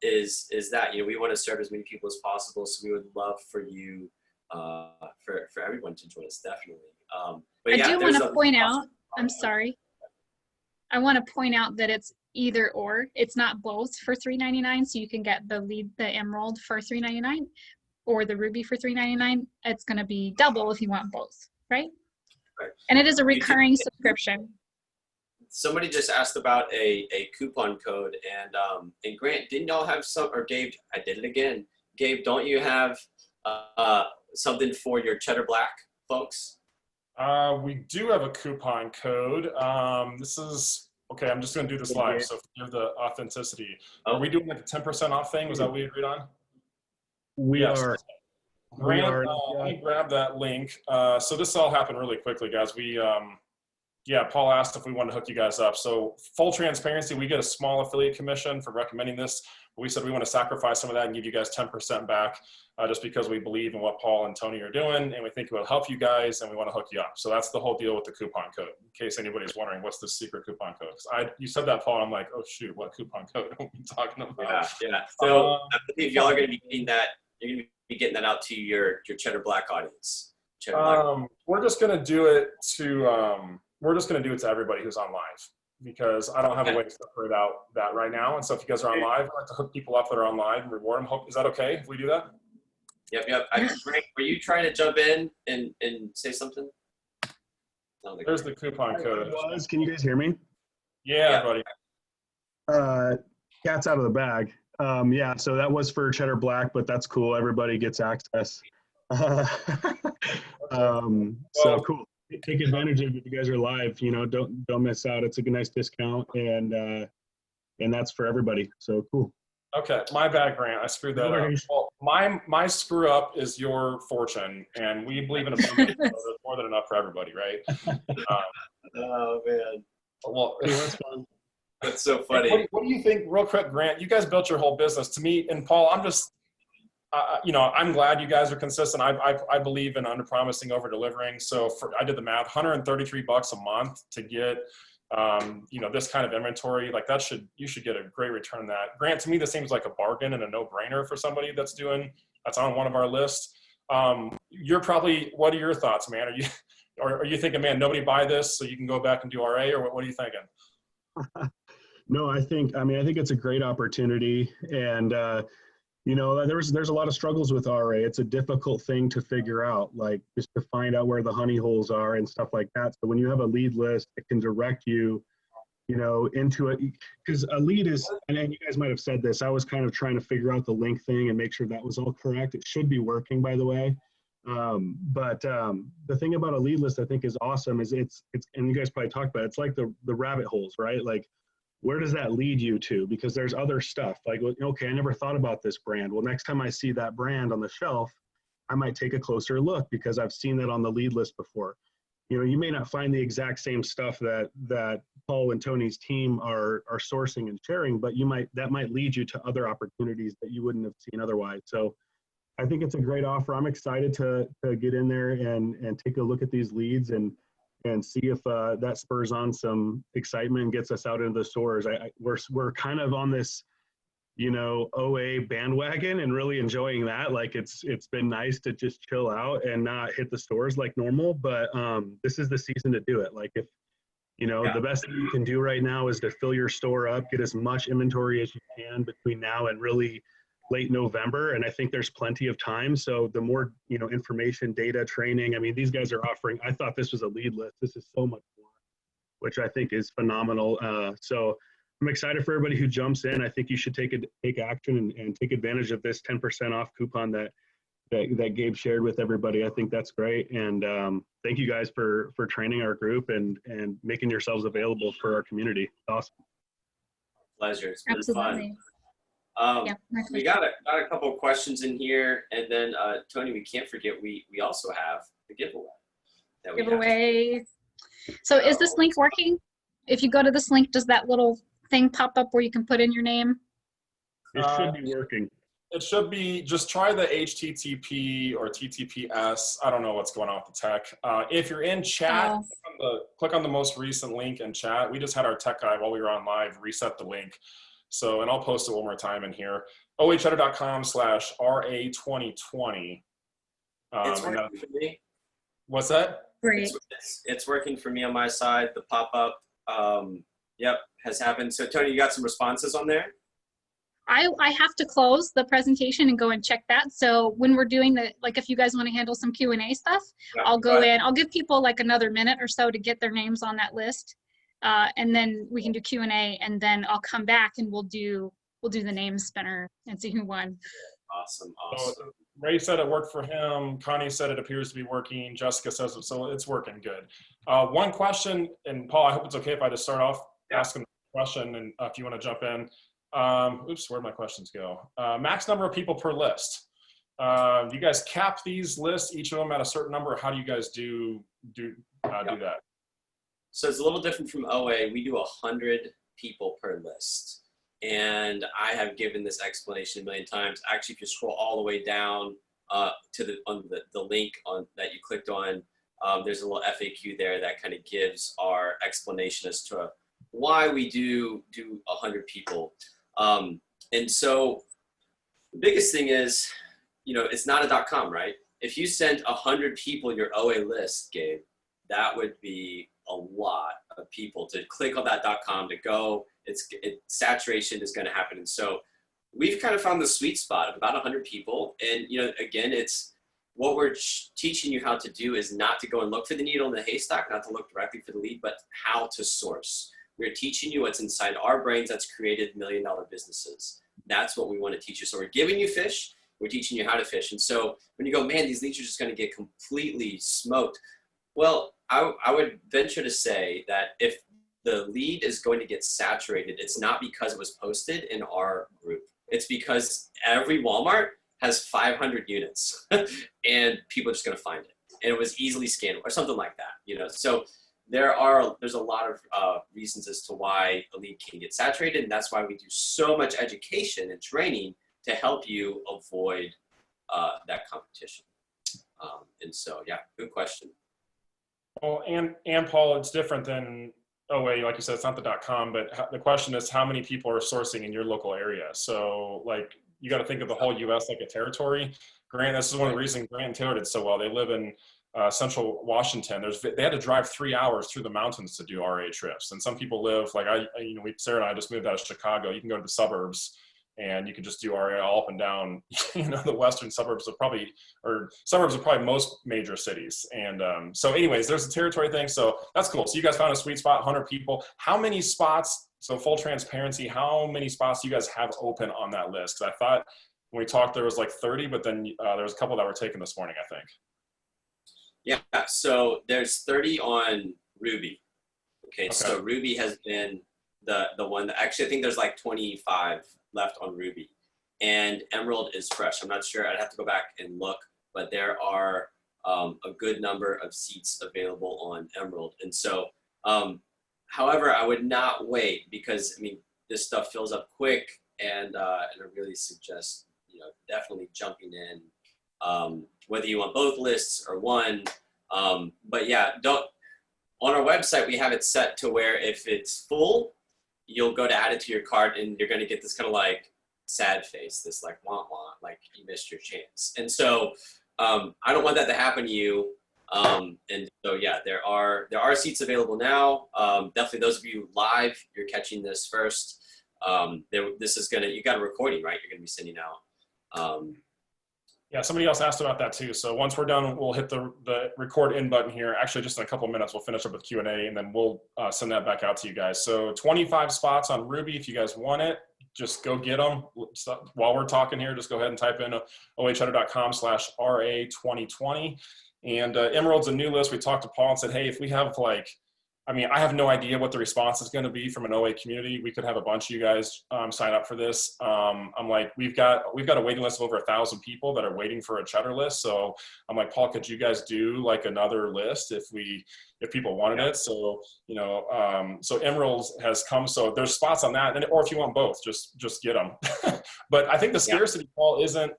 is that, we want to serve as many people as possible. So we would love for you, for everyone to join us, definitely. But I do want to point out, I'm sorry. I want to point out that it's either or. It's not both for $3.99, so you can get the Emerald for $3.99 or the Ruby for $3.99. It's going to be double if you want both, right? Right. And it is a recurring subscription. Somebody just asked about a coupon code, and Grant, didn't y'all have some, or Gabe, I did it again. Gabe, don't you have something for your Cheddar Black folks? We do have a coupon code. This is, okay, I'm just going to do this live, so forgive the authenticity. Are we doing like a 10% off thing? Was that what we agreed on? We are. Grant, let me grab that link. So this all happened really quickly, guys. Yeah, Paul asked if we wanted to hook you guys up. So full transparency, we get a small affiliate commission for recommending this. But we said we want to sacrifice some of that and give you guys 10% back just because we believe in what Paul and Toni are doing and we think it will help you guys and we want to hook you up. So that's the whole deal with the coupon code. In case anybody's wondering, what's the secret coupon code? You said that, Paul, I'm like, oh shoot, what coupon code are we talking about? Yeah. So I believe y'all are going to be getting that. You're going to be getting that out to your Cheddar Black audience. Cheddar Black. We're just going to do it to everybody who's on live because I don't have a way to separate out that right now. And so if you guys are on live, I'd like to hook people up that are on live and reward them. Is that okay if we do that? Yep. Greg, were you trying to jump in and say something? There's the coupon code. Can you guys hear me? Yeah, buddy. Cat's out of the bag. Yeah, so that was for Cheddar Black, but that's cool. Everybody gets access. So cool. Take advantage of it if you guys are live. You know, don't miss out. It's a nice discount, and that's for everybody. So cool. Okay, my bad, Grant. I screwed that up. Well, my screw up is your fortune, and we believe in abundance. So there's more than enough for everybody, right? Oh man. Well, that's fun. That's so funny. What do you think, real quick, Grant? You guys built your whole business. To me and Paul, I'm just, I'm glad you guys are consistent. I believe in under-promising, over-delivering. So I did the math, $133 a month to get, this kind of inventory. Like you should get a great return on that. Grant, to me, this seems like a bargain and a no-brainer for somebody that's on one of our lists. You're probably, what are your thoughts, man? Are you thinking, man, nobody buy this so you can go back and do RA, or what are you thinking? No, I think it's a great opportunity, and there's a lot of struggles with RA. It's a difficult thing to figure out, like just to find out where the honey holes are and stuff like that. So when you have a lead list, it can direct you, into it, because a lead is, and you guys might have said this, I was kind of trying to figure out the link thing and make sure that was all correct. It should be working, by the way. But the thing about a lead list I think is awesome is it's and you guys probably talked about it, it's like the rabbit holes, right? Like, where does that lead you to? Because there's other stuff like, okay, I never thought about this brand. Well, next time I see that brand on the shelf, I might take a closer look because I've seen that on the lead list before. You may not find the exact same stuff that Paul and Toni's team are sourcing and sharing, but that might lead you to other opportunities that you wouldn't have seen otherwise. So I think it's a great offer. I'm excited to get in there and take a look at these leads and see if that spurs on some excitement and gets us out into the stores. We're kind of on this, OA bandwagon and really enjoying that. Like it's been nice to just chill out and not hit the stores like normal, but this is the season to do it. Like if, the best thing you can do right now is to fill your store up, get as much inventory as you can between now and really late November. And I think there's plenty of time. So the more, information, data, training, these guys are offering, I thought this was a lead list. This is so much more, which I think is phenomenal. So I'm excited for everybody who jumps in. I think you should take action and take advantage of this 10% off coupon that Gabe shared with everybody. I think that's great. And thank you guys for training our group and making yourselves available for our community. Awesome. Pleasure. It's been Absolutely. fun. We got a couple of questions in here, and then Toni, we can't forget we also have the giveaway. So is this link working? If you go to this link, does that little thing pop up where you can put in your name? It should be working. It should be. Just try the HTTP or TTPS. I don't know what's going on with the tech. If you're in chat, click on the most recent link in chat. We just had our tech guy while we were on live reset the link. So, and I'll post it one more time in here. oacheddar.com/RA2020. It's working for me. What's that? Great. It's working for me on my side. The pop-up, Yep, has happened. So Toni, you got some responses on there? I have to close the presentation and go and check that. So when we're doing the, like, if you guys want to handle some Q&A stuff, Yeah, I'll go in. I'll give people like another minute or so to get their names on that list. And then we can do Q&A, and then I'll come back and we'll do the name spinner and see who won. Awesome. So Ray said it worked for him. Connie said it appears to be working. Jessica says it, so it's working good. One question, and Paul, I hope it's okay if I just start off asking the question, and if you want to jump in. Oops, where'd my questions go? Max number of people per list. Do you guys cap these lists, each of them at a certain number? How do you guys do that? So it's a little different from OA. We do 100 people per list. And I have given this explanation a million times. Actually, if you scroll all the way down to the link that you clicked on, there's a little FAQ there that kind of gives our explanation as to why we do 100 people. And so the biggest thing is, it's not a .com, right? If you sent 100 people your OA list, Gabe, that would be a lot of people to click on that .com to go. Saturation is going to happen. And so we've kind of found the sweet spot of about 100 people. And, again, it's what we're teaching you how to do is not to go and look for the needle in the haystack, not to look directly for the lead, but how to source. We're teaching you what's inside our brains that's created $1 million businesses. That's what we want to teach you. So we're giving you fish, we're teaching you how to fish. And so when you go, man, these leads are just going to get completely smoked. Well, I would venture to say that if the lead is going to get saturated, it's not because it was posted in our group. It's because every Walmart has 500 units and people are just going to find it. And it was easily scannable or something like that, So there's a lot of reasons as to why a lead can get saturated. And that's why we do so much education and training to help you avoid that competition. And so, yeah, good question. Well, and Paul, it's different than OA. Like you said, it's not the .com, but the question is how many people are sourcing in your local area? So like, you got to think of the whole U.S. like a territory. Grant, this is one of the reasons Grant and Taylor did so well. They live in central Washington. They had to drive 3 hours through the mountains to do RA trips. And some people live like Sarah and I just moved out of Chicago. You can go to the suburbs and you can just do RA all up and down, the western suburbs of probably most major cities. And so anyways, there's a territory thing. So that's cool. So you guys found a sweet spot, 100 people. How many spots, so full transparency, how many spots do you guys have open on that list? Because I thought when we talked, there was like 30, but then there was a couple that were taken this morning, I think. Yeah, so there's 30 on Ruby. Okay, so Ruby has been the one that actually I think there's like 25 left on Ruby, and Emerald is fresh. I'm not sure, I'd have to go back and look, but there are a good number of seats available on Emerald. And so, however, I would not wait because this stuff fills up quick, and I really suggest definitely jumping in. Whether you want both lists or one, but yeah, on our website, we have it set to where if it's full, you'll go to add it to your cart and you're going to get this kind of like sad face, this like wah wah, like you missed your chance. And so I don't want that to happen to you. And so yeah, there are seats available now. Definitely those of you live, you're catching this first. You got a recording, right? You're going to be sending out. Yeah, somebody else asked about that too. So once we're done, we'll hit the record in button here. Actually, just in a couple of minutes, we'll finish up with Q&A and then we'll send that back out to you guys. So 25 spots on Ruby. If you guys want it, just go get them. While we're talking here, just go ahead and type in oacheddar.com/RA2020. And Emerald's a new list. We talked to Paul and said, hey, if we have I have no idea what the response is going to be from an OA community. We could have a bunch of you guys sign up for this. I'm like, we've got a waiting list of over 1,000 people that are waiting for a cheddar list. So I'm like, Paul, could you guys do like another list if people wanted it? So, so Emerald has come. So there's spots on that. Or if you want both, just get them. But I think the scarcity, Paul, isn't,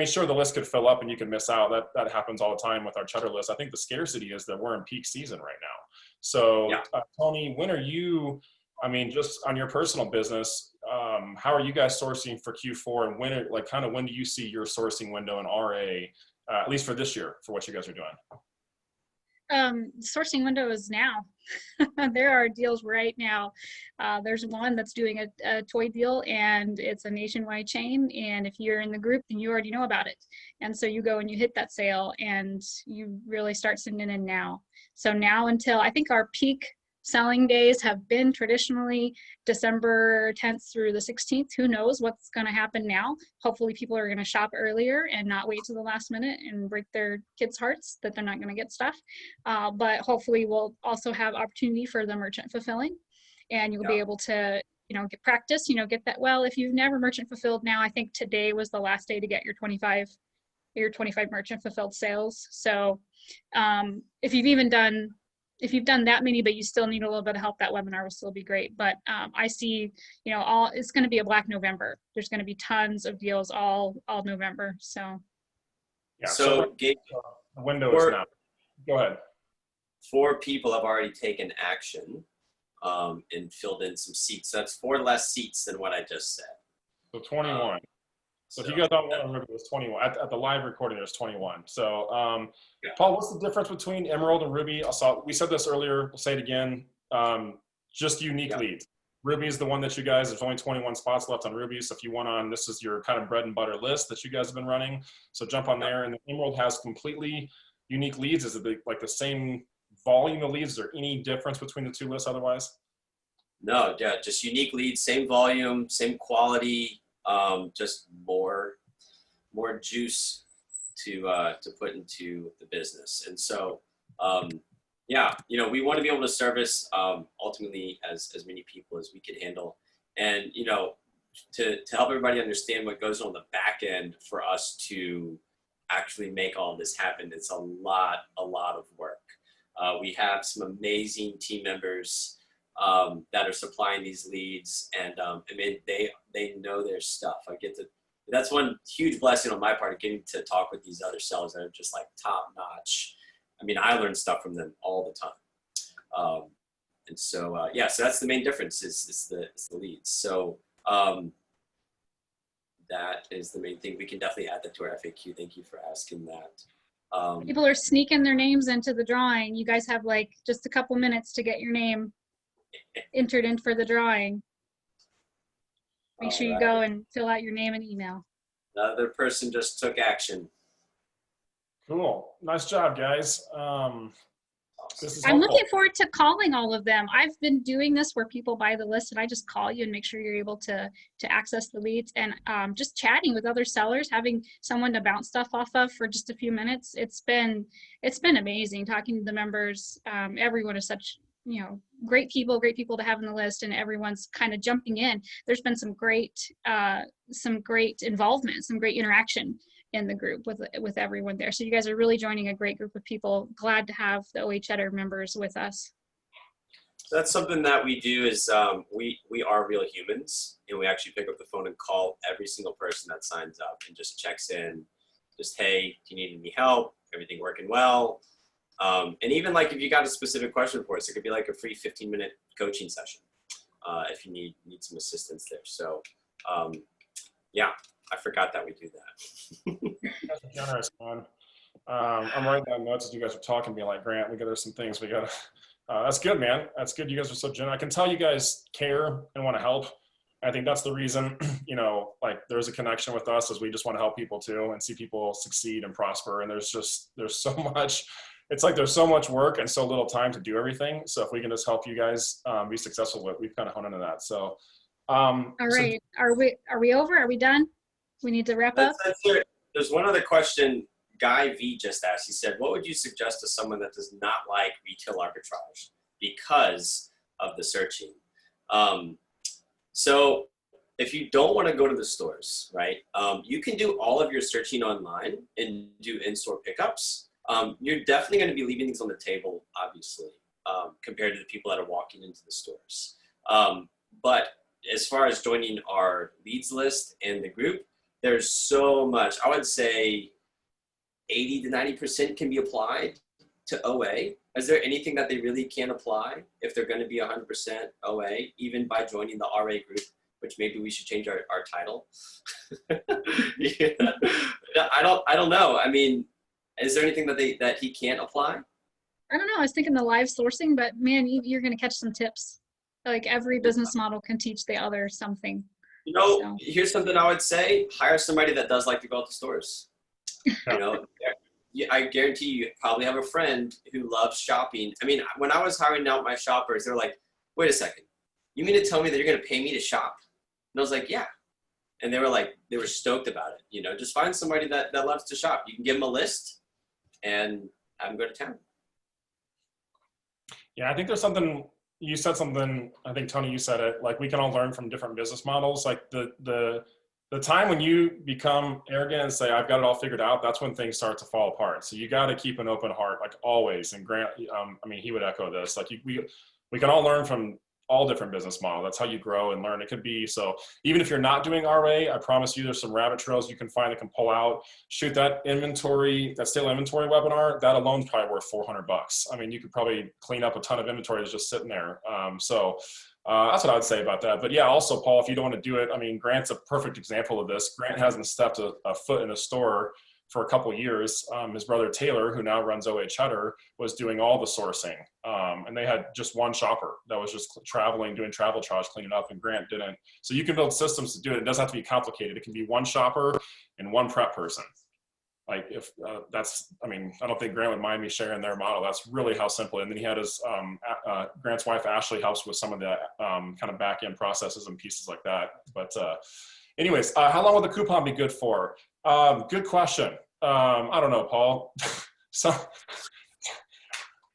sure, the list could fill up and you could miss out. That happens all the time with our cheddar list. I think the scarcity is that we're in peak season right now. So, Toni, when are you, just on your personal business, how are you guys sourcing for Q4 and when do you see your sourcing window in RA, at least for this year, for what you guys are doing? Sourcing window is now. There are deals right now. There's one that's doing a toy deal, and it's a nationwide chain. And if you're in the group, then you already know about it. And so you go and you hit that sale, and you really start sending in now. So now until I think our peak selling days have been traditionally December 10th through the 16th. Who knows what's going to happen now? Hopefully people are going to shop earlier and not wait to the last minute and break their kids' hearts that they're not going to get stuff. But hopefully we'll also have opportunity for the merchant fulfilling, and you'll be able to, get practice, get that. Well, if you've never merchant fulfilled now, I think today was the last day to get your 25 merchant fulfilled sales. So if you've done that many, but you still need a little bit of help, that webinar will still be great. But I see, it's going to be a Black November. There's going to be tons of deals all November. So. Yeah. So the window is now. Go ahead. 4 people have already taken action and filled in some seats. So that's 4 less seats than what I just said. So 21. So if you guys don't want to remember, it was 21. At the live recording, there's 21. So, Paul, what's the difference between Emerald and Ruby? We said this earlier. We'll say it again. Just unique leads. Ruby is the one that you guys, there's only 21 spots left on Ruby. So if you want on, this is your kind of bread and butter list that you guys have been running. So jump on there. And the Emerald has completely unique leads. Is it like the same volume of leads? Is there any difference between the 2 lists otherwise? No, yeah, just unique leads, same volume, same quality. Just more juice to put into the business. And so, we want to be able to service ultimately as many people as we can handle. And, to help everybody understand what goes on the back end for us to actually make all this happen, it's a lot of work. We have some amazing team members that are supplying these leads, and they know their stuff. That's one huge blessing on my part, getting to talk with these other sellers that are just like top notch. I learn stuff from them all the time. So that's the main difference is the leads. So that is the main thing. We can definitely add that to our FAQ. Thank you for asking that. People are sneaking their names into the drawing. You guys have just a couple minutes to get your name entered in for the drawing. Make sure you go and fill out your name and email. Another person just took action. Cool. Nice job, guys. I'm looking forward to calling all of them. I've been doing this where people buy the list and I just call you and make sure you're able to access the leads, and just chatting with other sellers, having someone to bounce stuff off of for just a few minutes. It's been amazing talking to the members. Everyone is such great people to have in the list, and everyone's kind of jumping in. There's been some great involvement, some great interaction in the group with everyone there. So you guys are really joining a great group of people. Glad to have the OA Cheddar members with us. So that's something that we do is we are real humans, and we actually pick up the phone and call every single person that signs up and just checks in. Just, hey, do you need any help? Everything working well? And even if you got a specific question for us, it could be like a free 15-minute coaching session if you need some assistance there. So I forgot that we do that. That's generous, man. I'm writing down notes as you guys are talking, being like, Grant, there's some things we got to, that's good, man. That's good. You guys are so generous. I can tell you guys care and want to help. I think that's the reason, there's a connection with us, is we just want to help people too and see people succeed and prosper. And there's so much, it's like there's so much work and so little time to do everything. So if we can just help you guys be successful we've kind of honed into that. So, all right. Are we over? Are we done? We need to wrap up. That's it. There's one other question Guy V just asked. He said, what would you suggest to someone that does not like retail arbitrage because of the searching? So if you don't want to go to the stores, right, you can do all of your searching online and do in-store pickups. You're definitely going to be leaving things on the table, obviously, compared to the people that are walking into the stores. But as far as joining our leads list and the group, there's so much. I would say 80 to 90% can be applied to OA. Is there anything that they really can apply if they're going to be 100% OA, even by joining the RA group, which maybe we should change our title? Yeah. I don't know. Is there anything that he can't apply? I don't know. I was thinking the live sourcing, but man, you're going to catch some tips. Like every business model can teach the other something. You know, So. here's something I would say: hire somebody that does like to go out to stores. You know, I guarantee you probably have a friend who loves shopping. I mean, when I was hiring out my shoppers, they're like, "Wait a second, you mean to tell me that you're going to pay me to shop?" And I was like, "Yeah." And they were stoked about it. You know, just find somebody that loves to shop. You can give them a list and have them go to town. Yeah, I think there's something, you said something, I think Tony, you said it, like we can all learn from different business models. Like the time when you become arrogant and say, I've got it all figured out, that's when things start to fall apart. So you got to keep an open heart, like always. And Grant, I mean, he would echo this, like we can all learn from all different business models. That's how you grow and learn. It could be, so even if you're not doing RA, I promise you there's some rabbit trails you can find that can pull out. Shoot, that stale inventory webinar, that alone's probably worth $400. I mean, you could probably clean up a ton of inventory that's just sitting there. That's what I would say about that. But yeah, also Paul, if you don't want to do it, I mean, Grant's a perfect example of this. Grant hasn't stepped a foot in a store for a couple of years. His brother Taylor, who now runs OA Cheddar, was doing all the sourcing. And they had just one shopper that was just traveling, doing travel charge, cleaning up, and Grant didn't. So you can build systems to do it. It doesn't have to be complicated. It can be one shopper and one prep person. Like if I mean, I don't think Grant would mind me sharing their model. That's really how simple. And then he had his, Grant's wife, Ashley, helps with some of the kind of back end processes and pieces like that. But anyways, how long will the coupon be good for? Good question. I don't know, Paul. So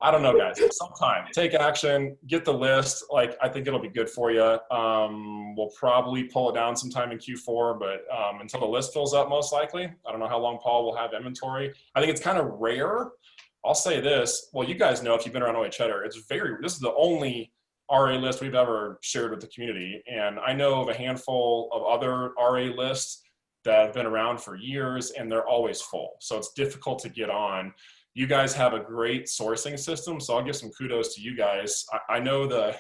I don't know, guys. Sometime take action, get the list. Like, I think it'll be good for you. We'll probably pull it down sometime in Q4, but until the list fills up, most likely. I don't know how long Paul will have inventory. I think it's kind of rare. I'll say this. Well, you guys know if you've been around OA Cheddar, this is the only RA list we've ever shared with the community. And I know of a handful of other RA lists that have been around for years and they're always full. So it's difficult to get on. You guys have a great sourcing system, so I'll give some kudos to you guys. I know the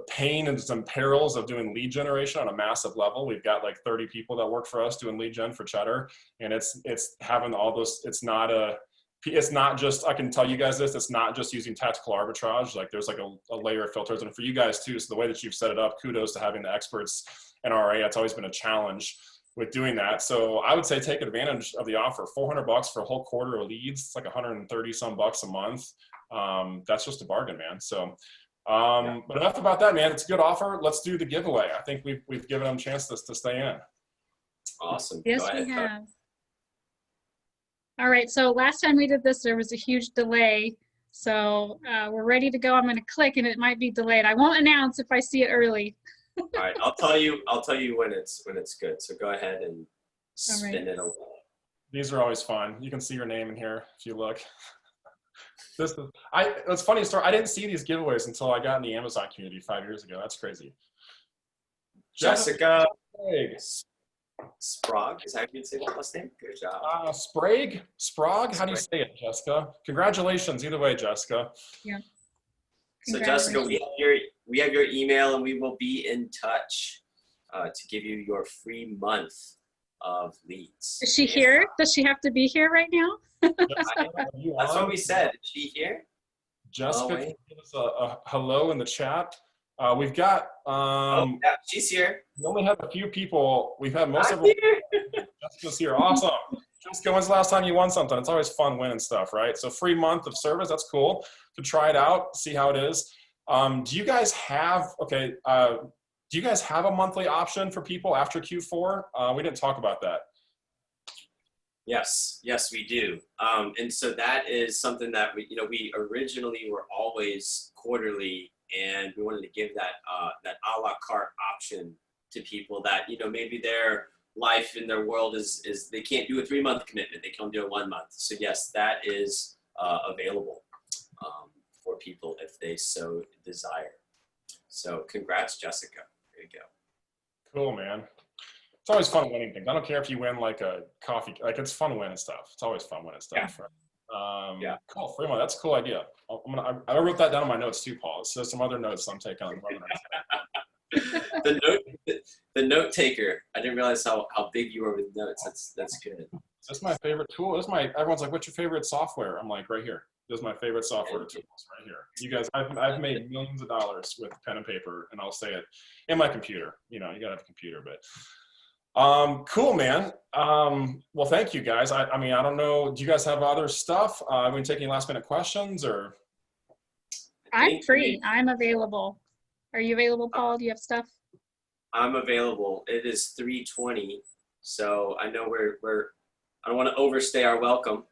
pain and some perils of doing lead generation on a massive level. We've got like 30 people that work for us doing lead gen for Cheddar, and it's having all those. It's not just, I can tell you guys this, it's not just using tactical arbitrage. Like there's like a layer of filters, and for you guys too. So the way that you've set it up, kudos to having the experts in RA. It's always been a challenge with doing that. So I would say take advantage of the offer. $400 for a whole quarter of leads. It's like 130 some bucks a month. That's just a bargain, man. So, but enough about that, man. It's a good offer. Let's do the giveaway. I think we've given them a chance to stay in. Awesome. Yes, we have. All right. So last time we did this, there was a huge delay. So we're ready to go. I'm going to click and it might be delayed. I won't announce if I see it early. All right, I'll tell you when it's good. So go ahead and spin it away. These are always fun. You can see your name in here if you look. It's funny story. I didn't see these giveaways until I got in the Amazon community 5 years ago. That's crazy. Jessica Sprague, is that how you say that last name? Good job. Sprague. How do you say it, Jessica? Congratulations, either way, Jessica. Yeah. So Jessica, we have your email, and we will be in touch to give you your free month of leads. Is she here? Does she have to be here right now? That's what we said. Is she here? Jessica, give us a hello in the chat. We've got. Yeah, she's here. We only have a few people. We've had most of them. Jessica's here. Awesome. Jessica, when's the last time you won something? It's always fun winning stuff, right? So free month of service. That's cool to try it out, see how it is. Do you guys have a monthly option for people after Q4? We didn't talk about that. Yes, we do. And so that is something that we originally were always quarterly, and we wanted to give that a la carte option to people that maybe their life in their world is they can't do a 3-month commitment, they can only do a 1 month. So yes, that is available for people if they so desire. So congrats, Jessica. There you go. Cool, man. It's always fun winning things. I don't care if you win like a coffee, like it's fun winning stuff. It's always fun winning stuff. Yeah. Right? Cool. Fremont, that's a cool idea. I wrote that down in my notes too, Paul. So some other notes I'm taking on the note taker. I didn't realize how big you were with notes. That's good. That's my favorite tool. Everyone's like, what's your favorite software? I'm like, right here. Just my favorite software tools right here. You guys, I've made millions of dollars with pen and paper, and I'll say it in my computer. You know, you gotta have a computer, but cool, man. Well, thank you guys. I mean, I don't know. Do you guys have other stuff? Are we taking last minute questions or? I'm free. I'm available. Are you available, Paul? Do you have stuff? I'm available. It is 3:20, so I know I don't want to overstay our welcome.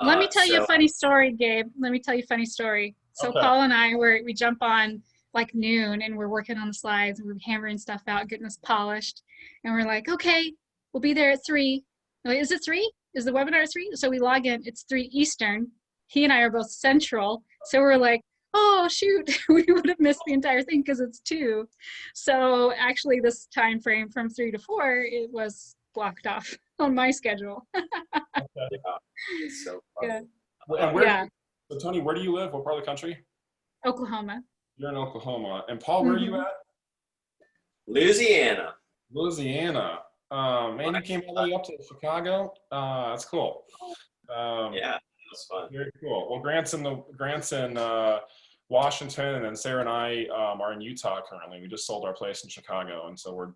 Let me tell you a funny story, Gabe. Let me tell you a funny story. So Okay. Paul and I we jump on like noon and we're working on the slides and we're hammering stuff out, getting this polished. And we're like, okay, we'll be there at 3. Like, is it 3? Is the webinar at 3? So we log in, it's 3 Eastern. He and I are both Central. So we're like, oh shoot, we would have missed the entire thing because it's 2. So actually this time frame from 3 to 4, it was blocked off on my schedule. It's so fun. Yeah. And where, Yeah. so Toni, where do you live? What part of the country? Oklahoma. You're in Oklahoma. And Paul, where are you at? Louisiana. Louisiana. Man, you came all the way up to Chicago. That's cool. Yeah, it was fun. Very cool. Well, Grant's in Washington, and then Sarah and I are in Utah currently. We just sold our place in Chicago, and so we're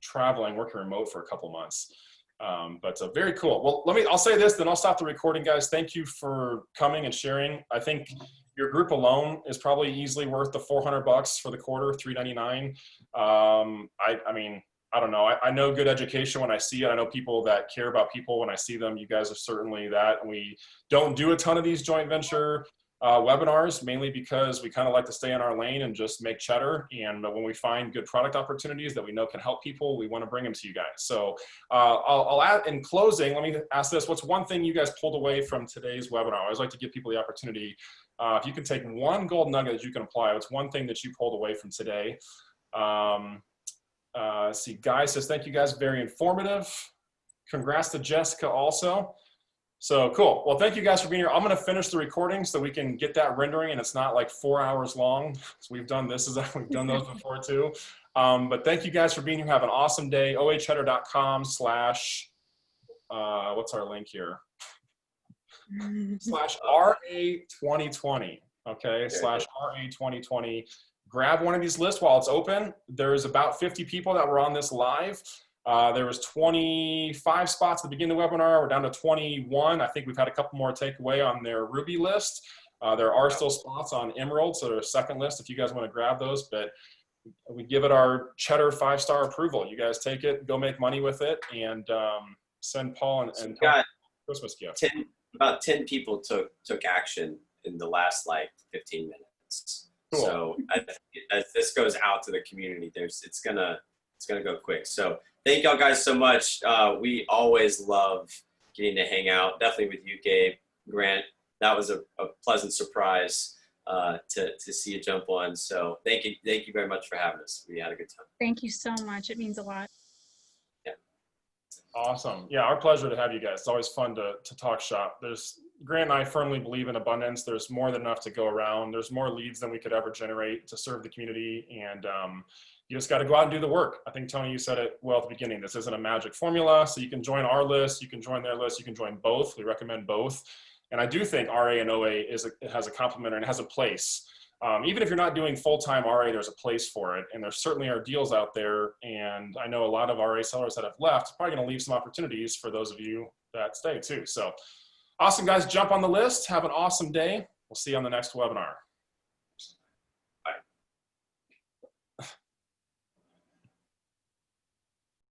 traveling, working remote for a couple months. But very cool. Well, I'll say this, then I'll stop the recording, guys. Thank you for coming and sharing. I think your group alone is probably easily worth the $400 for the quarter, $399. I mean, I don't know. I know good education when I see it. I know people that care about people when I see them. You guys are certainly that. We don't do a ton of these joint venture webinars, mainly because we kind of like to stay in our lane and just make cheddar. And when we find good product opportunities that we know can help people, we want to bring them to you guys. So I'll add, in closing, let me ask this. What's one thing you guys pulled away from today's webinar? I always like to give people the opportunity. If you can take one gold nugget that you can apply, what's one thing that you pulled away from today? See, Guy says, thank you guys, very informative. Congrats to Jessica also. So cool. Well, thank you guys for being here. I'm going to finish the recording so we can get that rendering and it's not like 4 hours long. So we've done those before too. But thank you guys for being here. Have an awesome day. oacheddar.com/ what's our link here? /RA2020. Okay. /RA2020. Grab one of these lists while it's open. There's about 50 people that were on this live. There was 25 spots at the beginning of the webinar. We're down to 21. I think we've had a couple more take away on their Ruby list. There are still spots on Emerald, so there's a second list if you guys want to grab those. But we give it our Cheddar 5-star approval. You guys take it, go make money with it, and send Paul and Christmas gift. About 10 people took action in the last like 15 minutes. Cool. So as this goes out to the community, it's gonna go quick. So thank y'all guys so much. We always love getting to hang out. Definitely with you, Gabe, Grant. That was a pleasant surprise to see you jump on. So thank you very much for having us. We had a good time. Thank you so much. It means a lot. Yeah. Awesome. Yeah, our pleasure to have you guys. It's always fun to talk shop. Grant and I firmly believe in abundance. There's more than enough to go around. There's more leads than we could ever generate to serve the community. And you just got to go out and do the work. I think, Toni, you said it well at the beginning. This isn't a magic formula. So you can join our list. You can join their list. You can join both. We recommend both. And I do think RA and OA has a complementary and has a place. Even if you're not doing full-time RA, there's a place for it. And there certainly are deals out there. And I know a lot of RA sellers that have left, probably going to leave some opportunities for those of you that stay too. So awesome, guys. Jump on the list. Have an awesome day. We'll see you on the next webinar.